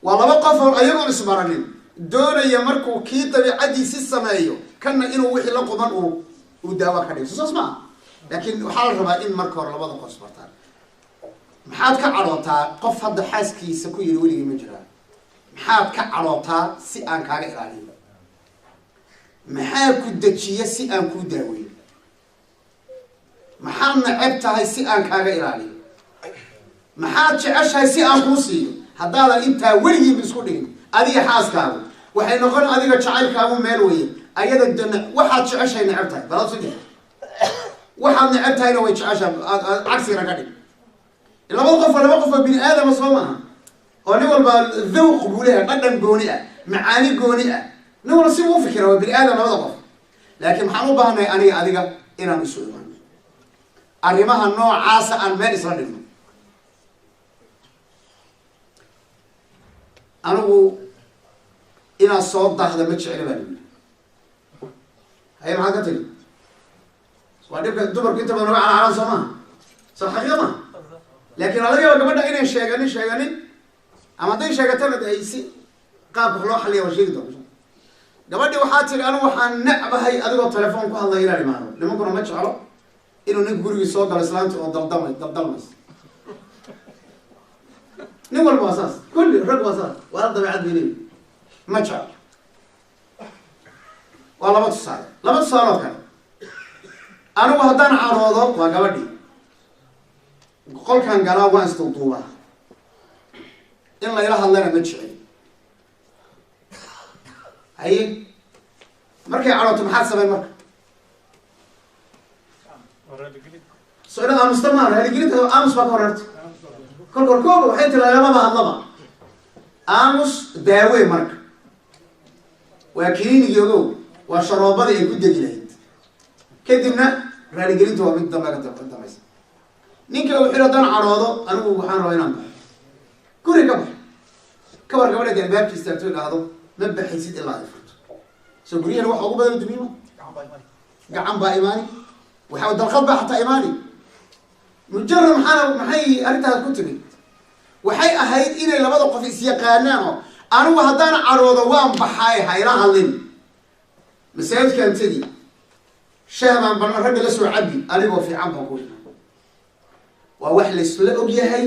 waa laba qof oo ayagoon isbaranin doonaya markuu kii dabeecadiisi sameeyo kana inuu wixii la quban uu daawo ka dhigo saas ma laakiin waxaa la rabaa in marka hore labada qof isbartaan maxaad ka cadhootaa qof hadda xaaskiisa ku yiri weligii ma jiraa maxaad ka cadhootaa si aan kaaga ilaaliyo maxaa ku dejiya si aan kuu daaweeyo maxaad neceb tahay si aan kaaga ilaaliyo maxaad jeceshahay si aan kuu siiyo haddaadan intaa weligiiba isku dhigin adiga xaaskaagu waxay noqon adiga jacaylkaagu meel weye ayada waxaad jeceshahay neceb tahay balad sudhi waxaad neceb tahayna way jeceshahay cagsigana ka dhig laba qof oo bini aadama soo maaha oo nin walba dhawq buu leeyahay dhadhan gooni ah macaani gooni ah nin walba si uu fikira waa bini aadam labada qof laakiin maxaan u baahanahay aniga adiga inaan isu imaano arrimaha noocaasa aan meel isla dhigno anigu inaad soo daahda ma jecli baa lii haye maxaad ka tegi waa dhibka dumarku inta badan naga calaalaan soo maaha soo xaqiiqa maaha laakiin waa laga yaaba gabadha inay sheeganin ama hadday sheegatana ay si qaabka wax loo xaliya waa sheegi doonta gabadhi waxaa tiri anigu waxaan necbahay adigoo telefoon ku hadlaya inaan imaano nimankuna ma jeclo inuu nin gurigii soo galo islaanta oo daldalmays nin walba waa saas kulli rag waa saas waa la dabeecad bay leeyihin ma jeclo waa laba tusaale oo kale anigu haddaan caroodo waa gabadhii qolkan galaa waan isduuduubaa in layla hadlana ma jecel. haye markay cadhooto maxaad samayn marka? so inaad aamusta maa raaligelinta aamus baa ka horarta kolkor kooga waxay tila lamaba hadlaba aamus daawe marka waa kiniinigii ogow waa sharoobadii ay ku degi lahayd kadibna raaligelinta waa mid dambe ka dambaysa. ninka uu xiro dan cadhoodo anigu waxaan rabaa inaan baxo guri ka baxo ka war gabadha albaabka istaagto idhaahdo ma baxaysid ilaa ay furto. soo guryahana waxa ugu badan dumiima gacan baa imaani waxaa dalqad baa xataa imaani mujarad maxay arrintaas ku timid waxay ahayd inay labada qof is yaqaanaan oo anigu haddaan cadhoodo waan baxaay hayla hadlin masaajidkaan tegi shaah baan ban ragga la soo cabi anigoo fiican baan ku waa wax laysla og yahay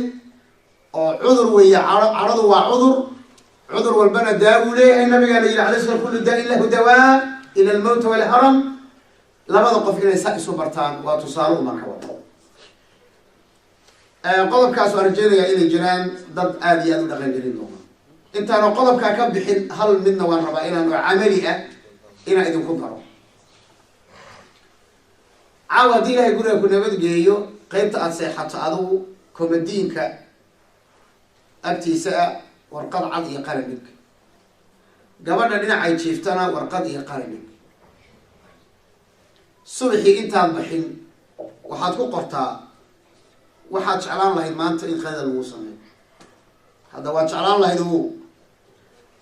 oo cudur weeye cadhadu waa cudur walbana daawu leeyahay nabigaa la yidhi alayhi salaam kullu daa'in lahu dawaa ila almawt walharam. labada qof inay saa isu bartaan waa tusaale umaan ka wada. qodobkaas waan rajeynayaa inay jiraan dad aada iyo aada u dhaqangelin doona. intaanu qodobkaa ka bixin hal midna waan rabaa inaan oo camali ah inaan idinku daro. caawa haddii ilaahay guriga ku nabadgeeyo qaybta aada seexato adigu komadiinka agtiisa ah warqad cad iyo qalin dhig, gabadha dhinacay jiiftana warqad iyo qalin dhig. subaxii intaan baxin waxaad ku qortaa waxaad jeclaan lahayd maanta in qadada lagu sameeyo. hadda waad jeclaan lahayd o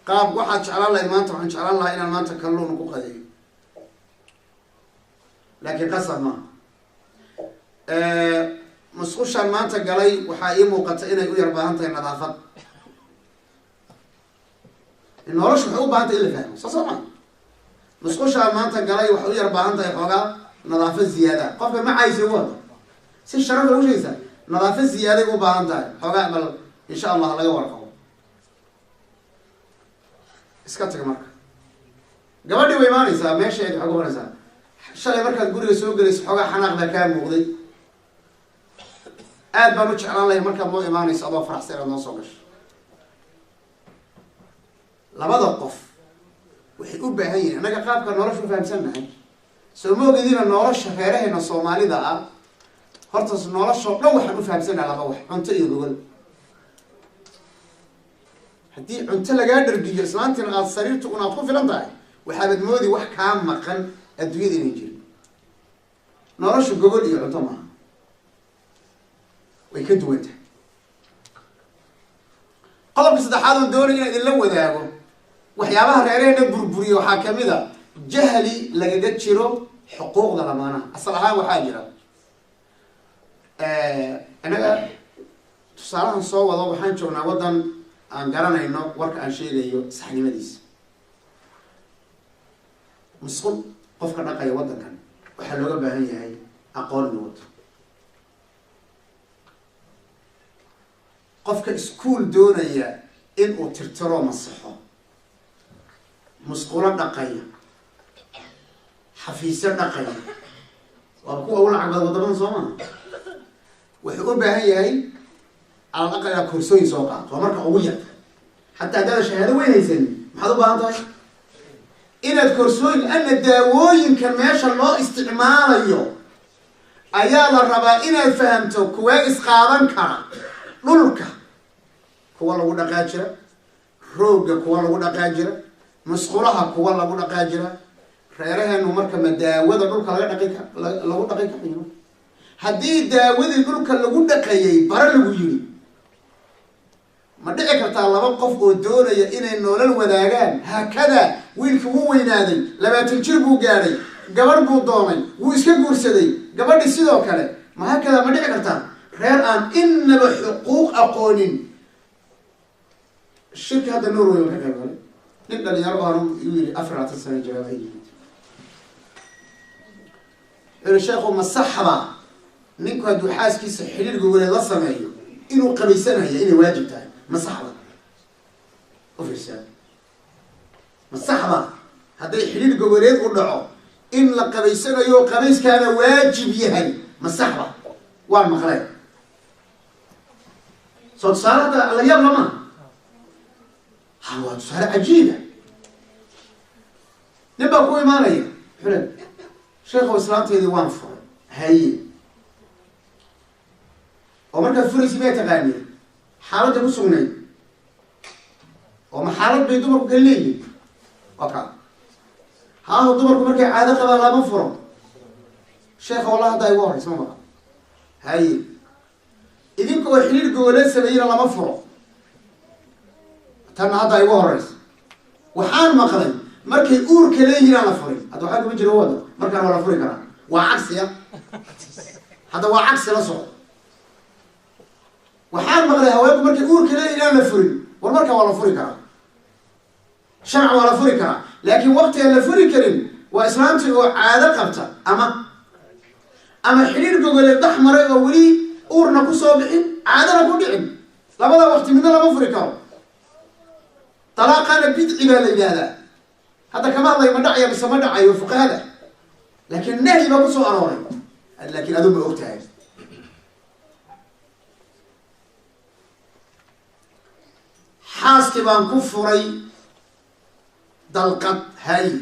qaab waxaad jeclaan lahayd maanta waxaan jeclaan lahaa inaan maanta kalluun ku qadeeyo laakiin qasab maaha. musqushaan maanta galay waxaa ii muuqata inay u yar baahan tahay nadaafad. nolosha waxay u baahan tahay in la fahmo soo maa. musqushaan maanta galay waxay u yar baahan tahay xoogaa nadaafad ziyaada. qofka macaysa u hada si sharaf lagu sheegaysaa nadaafad ziyaaday u baahan tahay xoogaa bal insha allah laga warqabo. iska tag marka gabadhii way imaanaysaa meeshaeed waxay ku qoraysaa shalay markaad guriga soo gelayso xoogaa xanaaq baa kaa muuqday aad baan u jeclaan lahay markaad noo imaanayso adoo faraxsan inaad noo soo gasho. labada qof waxay u baahan yihin annaga qaabka nolosha u fahamsannahay soo ma ogediina nolosha reeraheena soomaalida ah horta noloshao dhan waxaan u fahamsannaha laba wax cunto iyo gogol. haddii cunto lagaa dhargiyo islaantina aada sariirta unaad ku filan tahay waxaabad moodi wax kaa maqan adduunyada inay jirin. nolosha gogol iyo cunto maaha way ka duwan tahay. qodobka saddexaad oon doonay inaan idinla wadaago waxyaabaha reeraheena burburiya waxaa kamid a jahli lagaga jiro xuquuqda lamaanaha. asal ahaan waxaa jira inaga tusaalahan soo wado waxaan joognaa waddan aan garanayno warka aan sheegayo saxnimadiisa. musqul qofka dhaqaya waddankan waxaa looga baahan yahay aqoon in wato. qofka iskuol doonaya inuu tirtiro masaxo musqulo dhaqaya xafiisyo dhaqaya waa kuwa u lacag bada wadamada soo maha wuxuu u baahan yahay ala aqal koorsooyin soo qaato waa marka ugu yar. xataa haddaada shahaado weyn haysan maxaad u baahan tahay inaad koorsooyin ana daawooyinkan meesha loo isticmaalayo ayaa la rabaa inaad fahamto kuwaa isqaadan kara. dhulka kuwa lagu dhaqaa jira, roogga kuwa lagu dhaqaa jira, musqulaha kuwa lagu dhaqaa jira. reeraheenu marka ma daawada dhulka lagu dhaqi karayo? haddii daawadii dhulka lagu dhaqayay bara lagu yiri ma dhici kartaa laba qof oo doonaya inay nolol wadaagaan haakada wiilka wuu weynaaday 20 jir buu gaadhay gabar buu doonay wuu iska guursaday gabadhi sidoo kale ma haakada ma dhici kartaa reer aan inaba xuquuq aqoonin. shirka hadda Norway ka qaybgalay nin dhalinyaro oo uu yiri 4 sano jawaabay sheekhu masaxba ninku hadduu xaaskiisa xiriir gogoleed la sameeyo inuu qabaysanayo inay waajib tahay masaxba u fiirsan. masaxba hadday xiriir gogoleed u dhaco in la qabaysanayo qabayskaana waajib yahay masaxba waa maqlay soo saarada la yaab lama هو تصير عجيبة نبقى كوي مالي حلو شيخ الإسلام تيدي وانفر هاي ومركز فريسي بيت غاني حالة بسوني وما حالة بيدوبر قليلي وكا ها هو دوبر مركز عادة قبل لا مفرم شيخ والله هذا يواري اسمه بقى هاي إذن كو حليل قولي سبيل الله مفرم تم هذا يواري وحان مقلي مركز أور كليه لا فري هذا حاجة بيجري هو مركز ولا فري كمان وعكس يا هذا هو عكس لا صوت وحال مغلي هواك مركي أور كلا إلى لفري والمركة ولا فري كرا شرع ولا فري كرا لكن وقت اللي فري كريم وإسلامتي عادة قبطة أما حليل جوجل الضحمر أولي أور نقصه بعين عادة نقول بعين لا بد وقت مننا لا مفري كرا طلاق أنا بدعي بالإجازة هذا كمان الله يمدعي بس مدعي وفق هذا لكن نهي ما بصو أروري لكن أدوب وقتها حاسك بان كفري دلقت هاي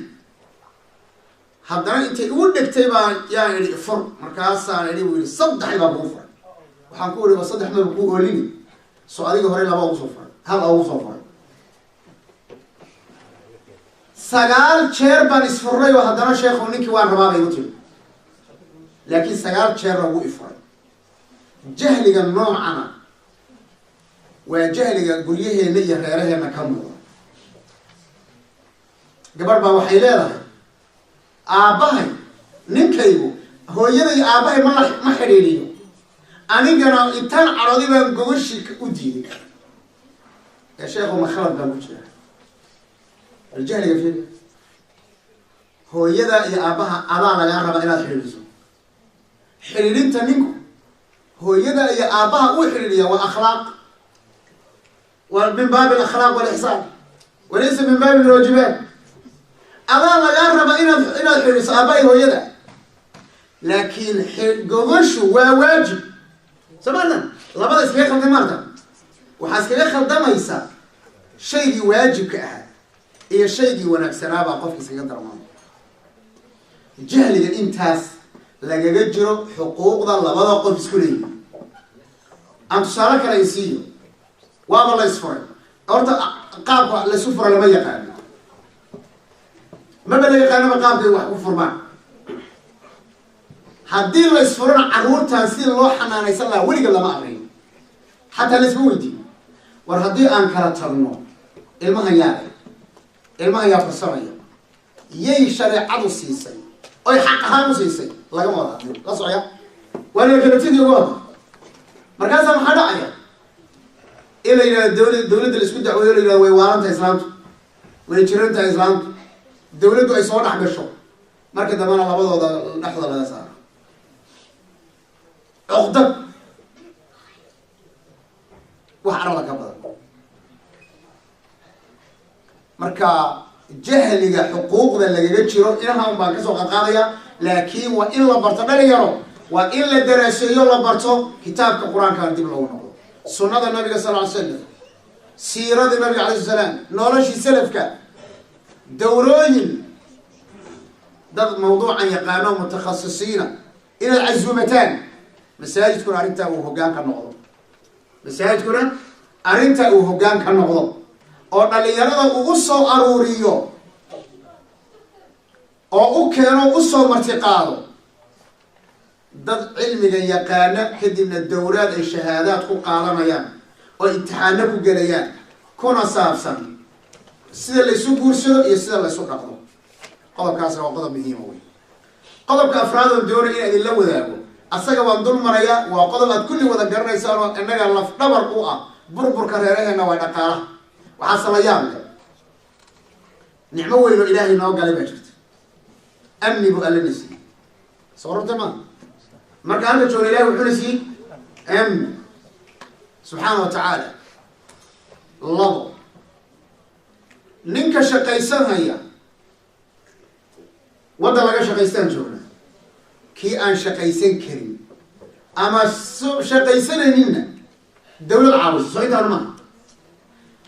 هذا انت ودك تبا يعني فر مركاسا يعني ويل صدح بان كفر وحنقول بس صدح ما بقول لي سؤالي هوري لا بقول صفر هذا هو صفر سجال شير بان اسفري وهذا شيخ ونك وان ربا يوتيوب لكن سجال شير هو افر جهل النوع انا وجهل قليه نية غيرها مكمل قبل ما وحي لها آباهي نكيبو هو يدي آباهي ما حريريو أنا قنا إنتان عرضي بان قوشي كوديني يا شيخ ما خلط بان وجهه الجهل يفيد هو يدا يا آباها أبا لا يعرف إلى حريريزو حريرين تنينكو هو يدا يا آباها وحريريا وأخلاق ومن باب الأخلاق والإحسان وليس من باب الواجبات أبا لا يعرف إلى الحريص آبائي هو يدا لكن قوش وواجب سمعنا لابد اسكي خلد مرتا وحاسكي خلد ما يسا شيء واجب كأحد إيه شيء ونكسنا بقف سيقدر مام جهل الإنتاس لقى جرو حقوق ذا لابد قف سكولي أنت شارك رئيسي وابا الله يسفر أورتا قاب لسفر لما يقال ما بلا يقال ما قاب دي وحكو فرمان حدي الله يسفرون عرور تنسيل الله حنانا يسأل ولي قال ما أغرين حتى نسبوه دي ورهدي أنكرت ترنو المها يا فرصانية يي شريعة السيسي أي حقها مسيسي لقم وضع لا صعيا وأنا كنتين يقول مركزها محدعية إلى الدولة الإسكود دعوه إلى ويوارنتها إسلامته ويجرنتها إسلامته الدولة أي صور أحد الشغل مركز دمان الله وضع نحضر لها سارة عقدة وحرم لك أبدا مركا جهل حقوق ذا اللي يجرون إنها هم بانكسوا قاضية لكن وإن لبرتنا يرون وإن لدراسيون لبرتوا كتاب القرآن كان دبلونه سنة النبي صلى الله عليه وسلم سيرة النبي عليه السلام نورش سلف كان دورين ده موضوع أن يقانون متخصصين إلى العزومتان مساجد كنا أرنتا وهجان كالنقض مساجد كنا أرنتا وهجان كالنقض أو اللي يرى وقصو أروريو أو أكيرو قصو مرتقاضو ضد علم يقانا كدي من الدورات الشهادات كو قالميان أو امتحانكو قليان كونا صابسا سيدا اللي يسوق ورسلو يسيدا اللي يسوق نقضو قضب كاسر وقضب مهيموي قضب كأفراد الدورة إلى أدلة وذاكو أساقا واندول مريا وقضب كل وذا قرنا يسارو أنك اللف نبر قوة بربر كريريهنا وينقاله وحصل أيام نعمة ويلو إلهي نوقع لباجرت أمني بقال النسي صورة تمام مركا أنت تقول إلهي وحنسي أمني سبحانه وتعالى الله ننك شقيسان هيا وضع لك شقيسان جونا كي أن شقيسان كريم أما شقيسان هنا دولة العاوز صحيح أرمان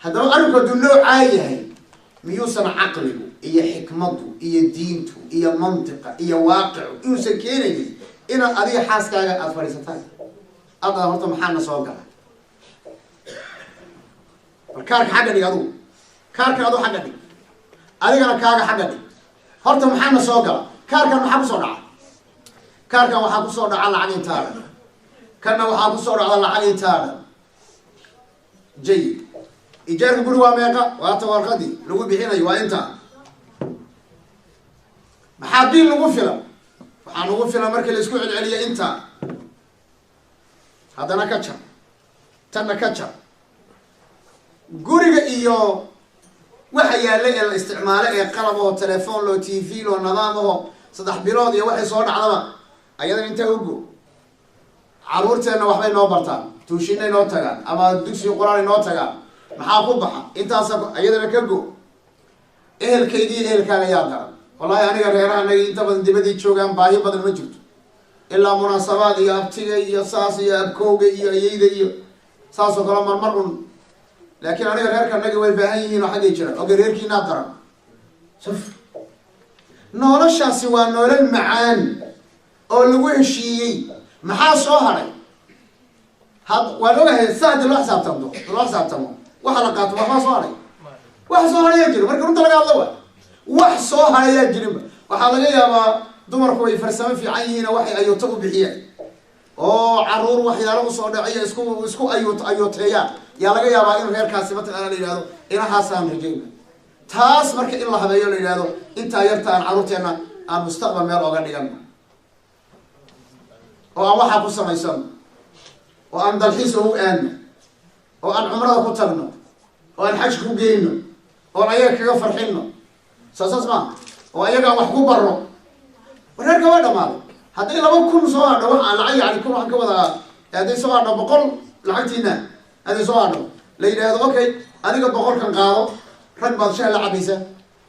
هذا أنا كنت نوع عايه ميوسن عقله إيه حكمته إيه دينته إيه منطقة إيه واقع يوسن كيني إن أدي حاس كاجا أفريستان أضع هرت محل نصوقها الكارك حاجة دي أدو كارك أدو حاجة دي أدي أنا كاجا حاجة دي هرت محل نصوقها كارك محب صنع كارك محب صنع على عين تارا كان محب صنع على عين تارا جيد إيجار قبلوا ميقا واتوارقدي لو بيحين أيوة أنت محابين لغفلة وحنغفلة مركز الأسبوع العليا أنت هذا نكتشر تنا كتشر قرق إيو وحيا لي الاستعمال قلبه تليفون له تي في له نظامه صدح بيرودي وحي صور على أيضا أنت وقو عرورتنا وحبين نوبرتان توشينا نوتغان أما دوسي قرآن نوتغان maxaa ku baxa intaas ayadana ka go ehelkeedii ehelkaaga yaa daran wallahi aniga reerahanagii inta badan dibadii joogaan baahi badan ma jirto ilaa munaasabaad iyo abtiga iyo saas iyo abkowga iyo ayeyda iyo saasoo kale marmar un laakiin aniga reerkanagi way baahan yihiin oo xaggay jiraan oge reerkiinaa daran suf noloshaasi waa nolol macaan oo lagu heshiiyey maxaa soo haray waan ogahay saadi loo xisaabtamo waxa la qaato waxba soo haray wax soo haray jiro marka runta laga hadlo wax soo haray jirin waxa laga yaabaa dumarku ay farsamo fiican yihiin waxay ayoto u bixiyeen oo caruur waxyaalo u soo dhacay isku ayoteeyaan yaa laga yaabaa in reerkaasi mata la yiraahdo inahaasaan rajayna taas marka in la habeeyo la yiraahdo inta yartaan caruurteena aan mustaqbal meel oga dhigan oo aan waxa ku samaysan oo aan dalxiis ugu aadno oo aan cumrada ku tagno oo aan xaj ku geeyno oo ayaga kaga farxino saasas ma oo ayaga wax ku baro wareerka waa dhamaad haddii 2,000 soo hadho waxa lacag yani kun wax ka wada haddii soo hadho 100 lacagtiina haddii soo hadho la yiraahdo okay adiga 100 kan qaado rag baad shaah la cabaysa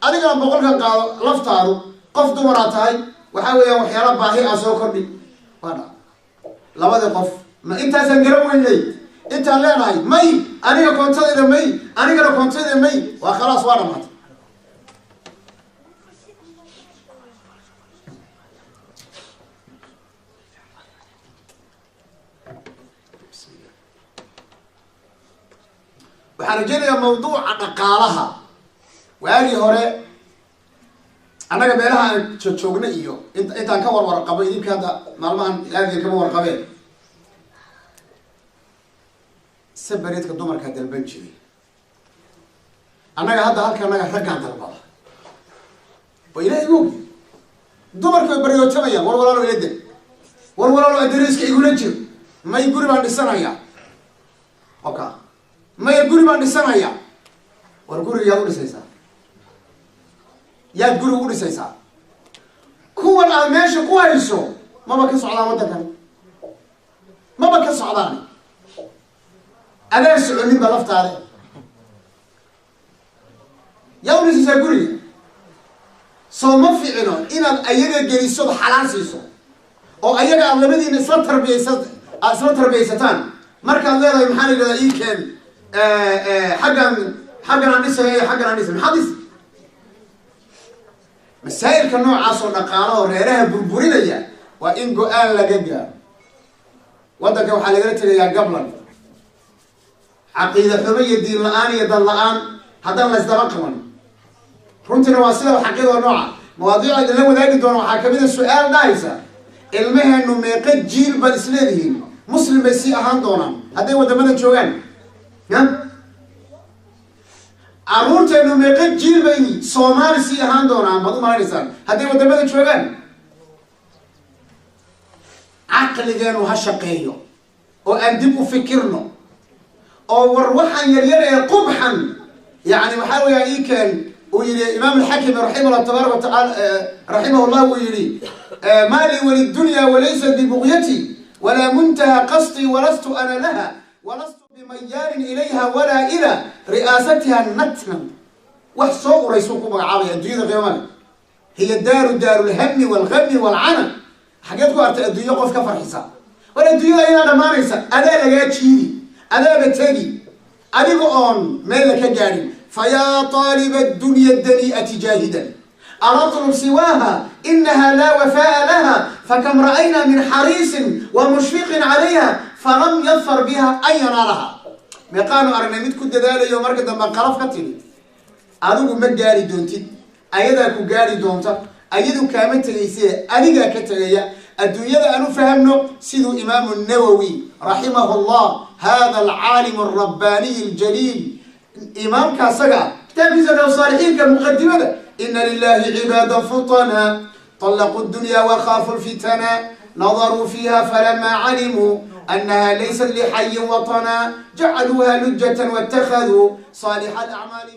adiga 100 kan qaado laftaadu qof dumar aad tahay waxa weeyaan waxyaalo baahi ah soo kordhi wada labada qof ما أنت سنجرب ويني أنت لا ناي ماي أنا كنت هذا ماي أنا كنت هذا ماي وخلاص وانا مات وحنجينا موضوع نقالها وأجي هراء أنا قبلها شغلنا إياه أنت كور ورقة يمكن هذا معلومة هذه كم ورقة سبريتك الدمر كهذا البنشي أنا هذا هالك أنا رجع عند البابا وإلى يوم دمر كبريو تمايا ولا له يد ولا له أدريس كيقول نجيب ما يقول بعد السنة يا أوكا ما يقول بعد السنة يا والقول يقول سيسا يا يقول سيسا كون الماشي كويسو ما بكسر على مدة ما بكسر علاني أنا السعودي بلفت عليه يوم نسي سيقولي سو ما في عنو إن أيجا جريسو حلال سيسو أو أيجا أغلبية نسلت تربية ستان مركز الله يمحاني لذا إيكين حقا نسي هي حقا نسي محادث مسائل كنوع عاصو نقاله وريرها بربورين يا وإن قوان لقجا ودك وحالقلت لي قبلا عقيدة حمية دين الآن يدل الآن هذا ما يزدرقون رنتنا واصلة وحقيقة نوعا مواضيع اللي لو ذاك دون وحاكمين السؤال دايسة المهن إنه ميقد جيل بالإسلامهم مسلم بس أهان دونا هذا هو دمنا شوغان ها أرونت إنه ميقد جيل بني صومال سي أهان دونا ما ضمن الإنسان هذا هو دمنا شوغان عقل جانو هالشقيه وأندبوا فكرنا أو وروحا يلينا قبحا يعني محاول يعني كان ويلي إمام الحكم رحمه الله تبارك وتعالى رحمه الله ويلي مالي وللدنيا وليس ببغيتي ولا منتهى قصدي ولست أنا لها ولست بميال إليها ولا إلى رئاستها نتنا وحصوا رئيسكم عالية الدنيا غيرنا هي دار الهم والغم والعنى حاجاتكم الدنيا قف كفر حساب ولا الدنيا هنا ما ننسى أنا لقيت شيء أنا بتجي أبيغون ملك جاري فيا طالب الدنيا الدنيئة جاهدا أنطلب سواها إنها لا وفاء لها فكم رأينا من حريص ومشفق عليها فلم يظفر بها أن ينالها مقالوا أرنميت كنت ذلك يوم مركز دم قرف قتلي أدوك ما جاري دونتي أيدا كو جاري دونتا أيدو كامل تغيسية أديقا كتغيية الدنيا أنو فهمنا سيدو إمام النووي رحمه الله هذا العالم الرباني الجليل إمام كاسقا كتاب زكاة الصالحين كمقدمة إن لله عبادا فطنا طلقوا الدنيا وخافوا الفتنا نظروا فيها فلما علموا أنها ليست لحي وطنا جعلوها لجة واتخذوا صالح الأعمال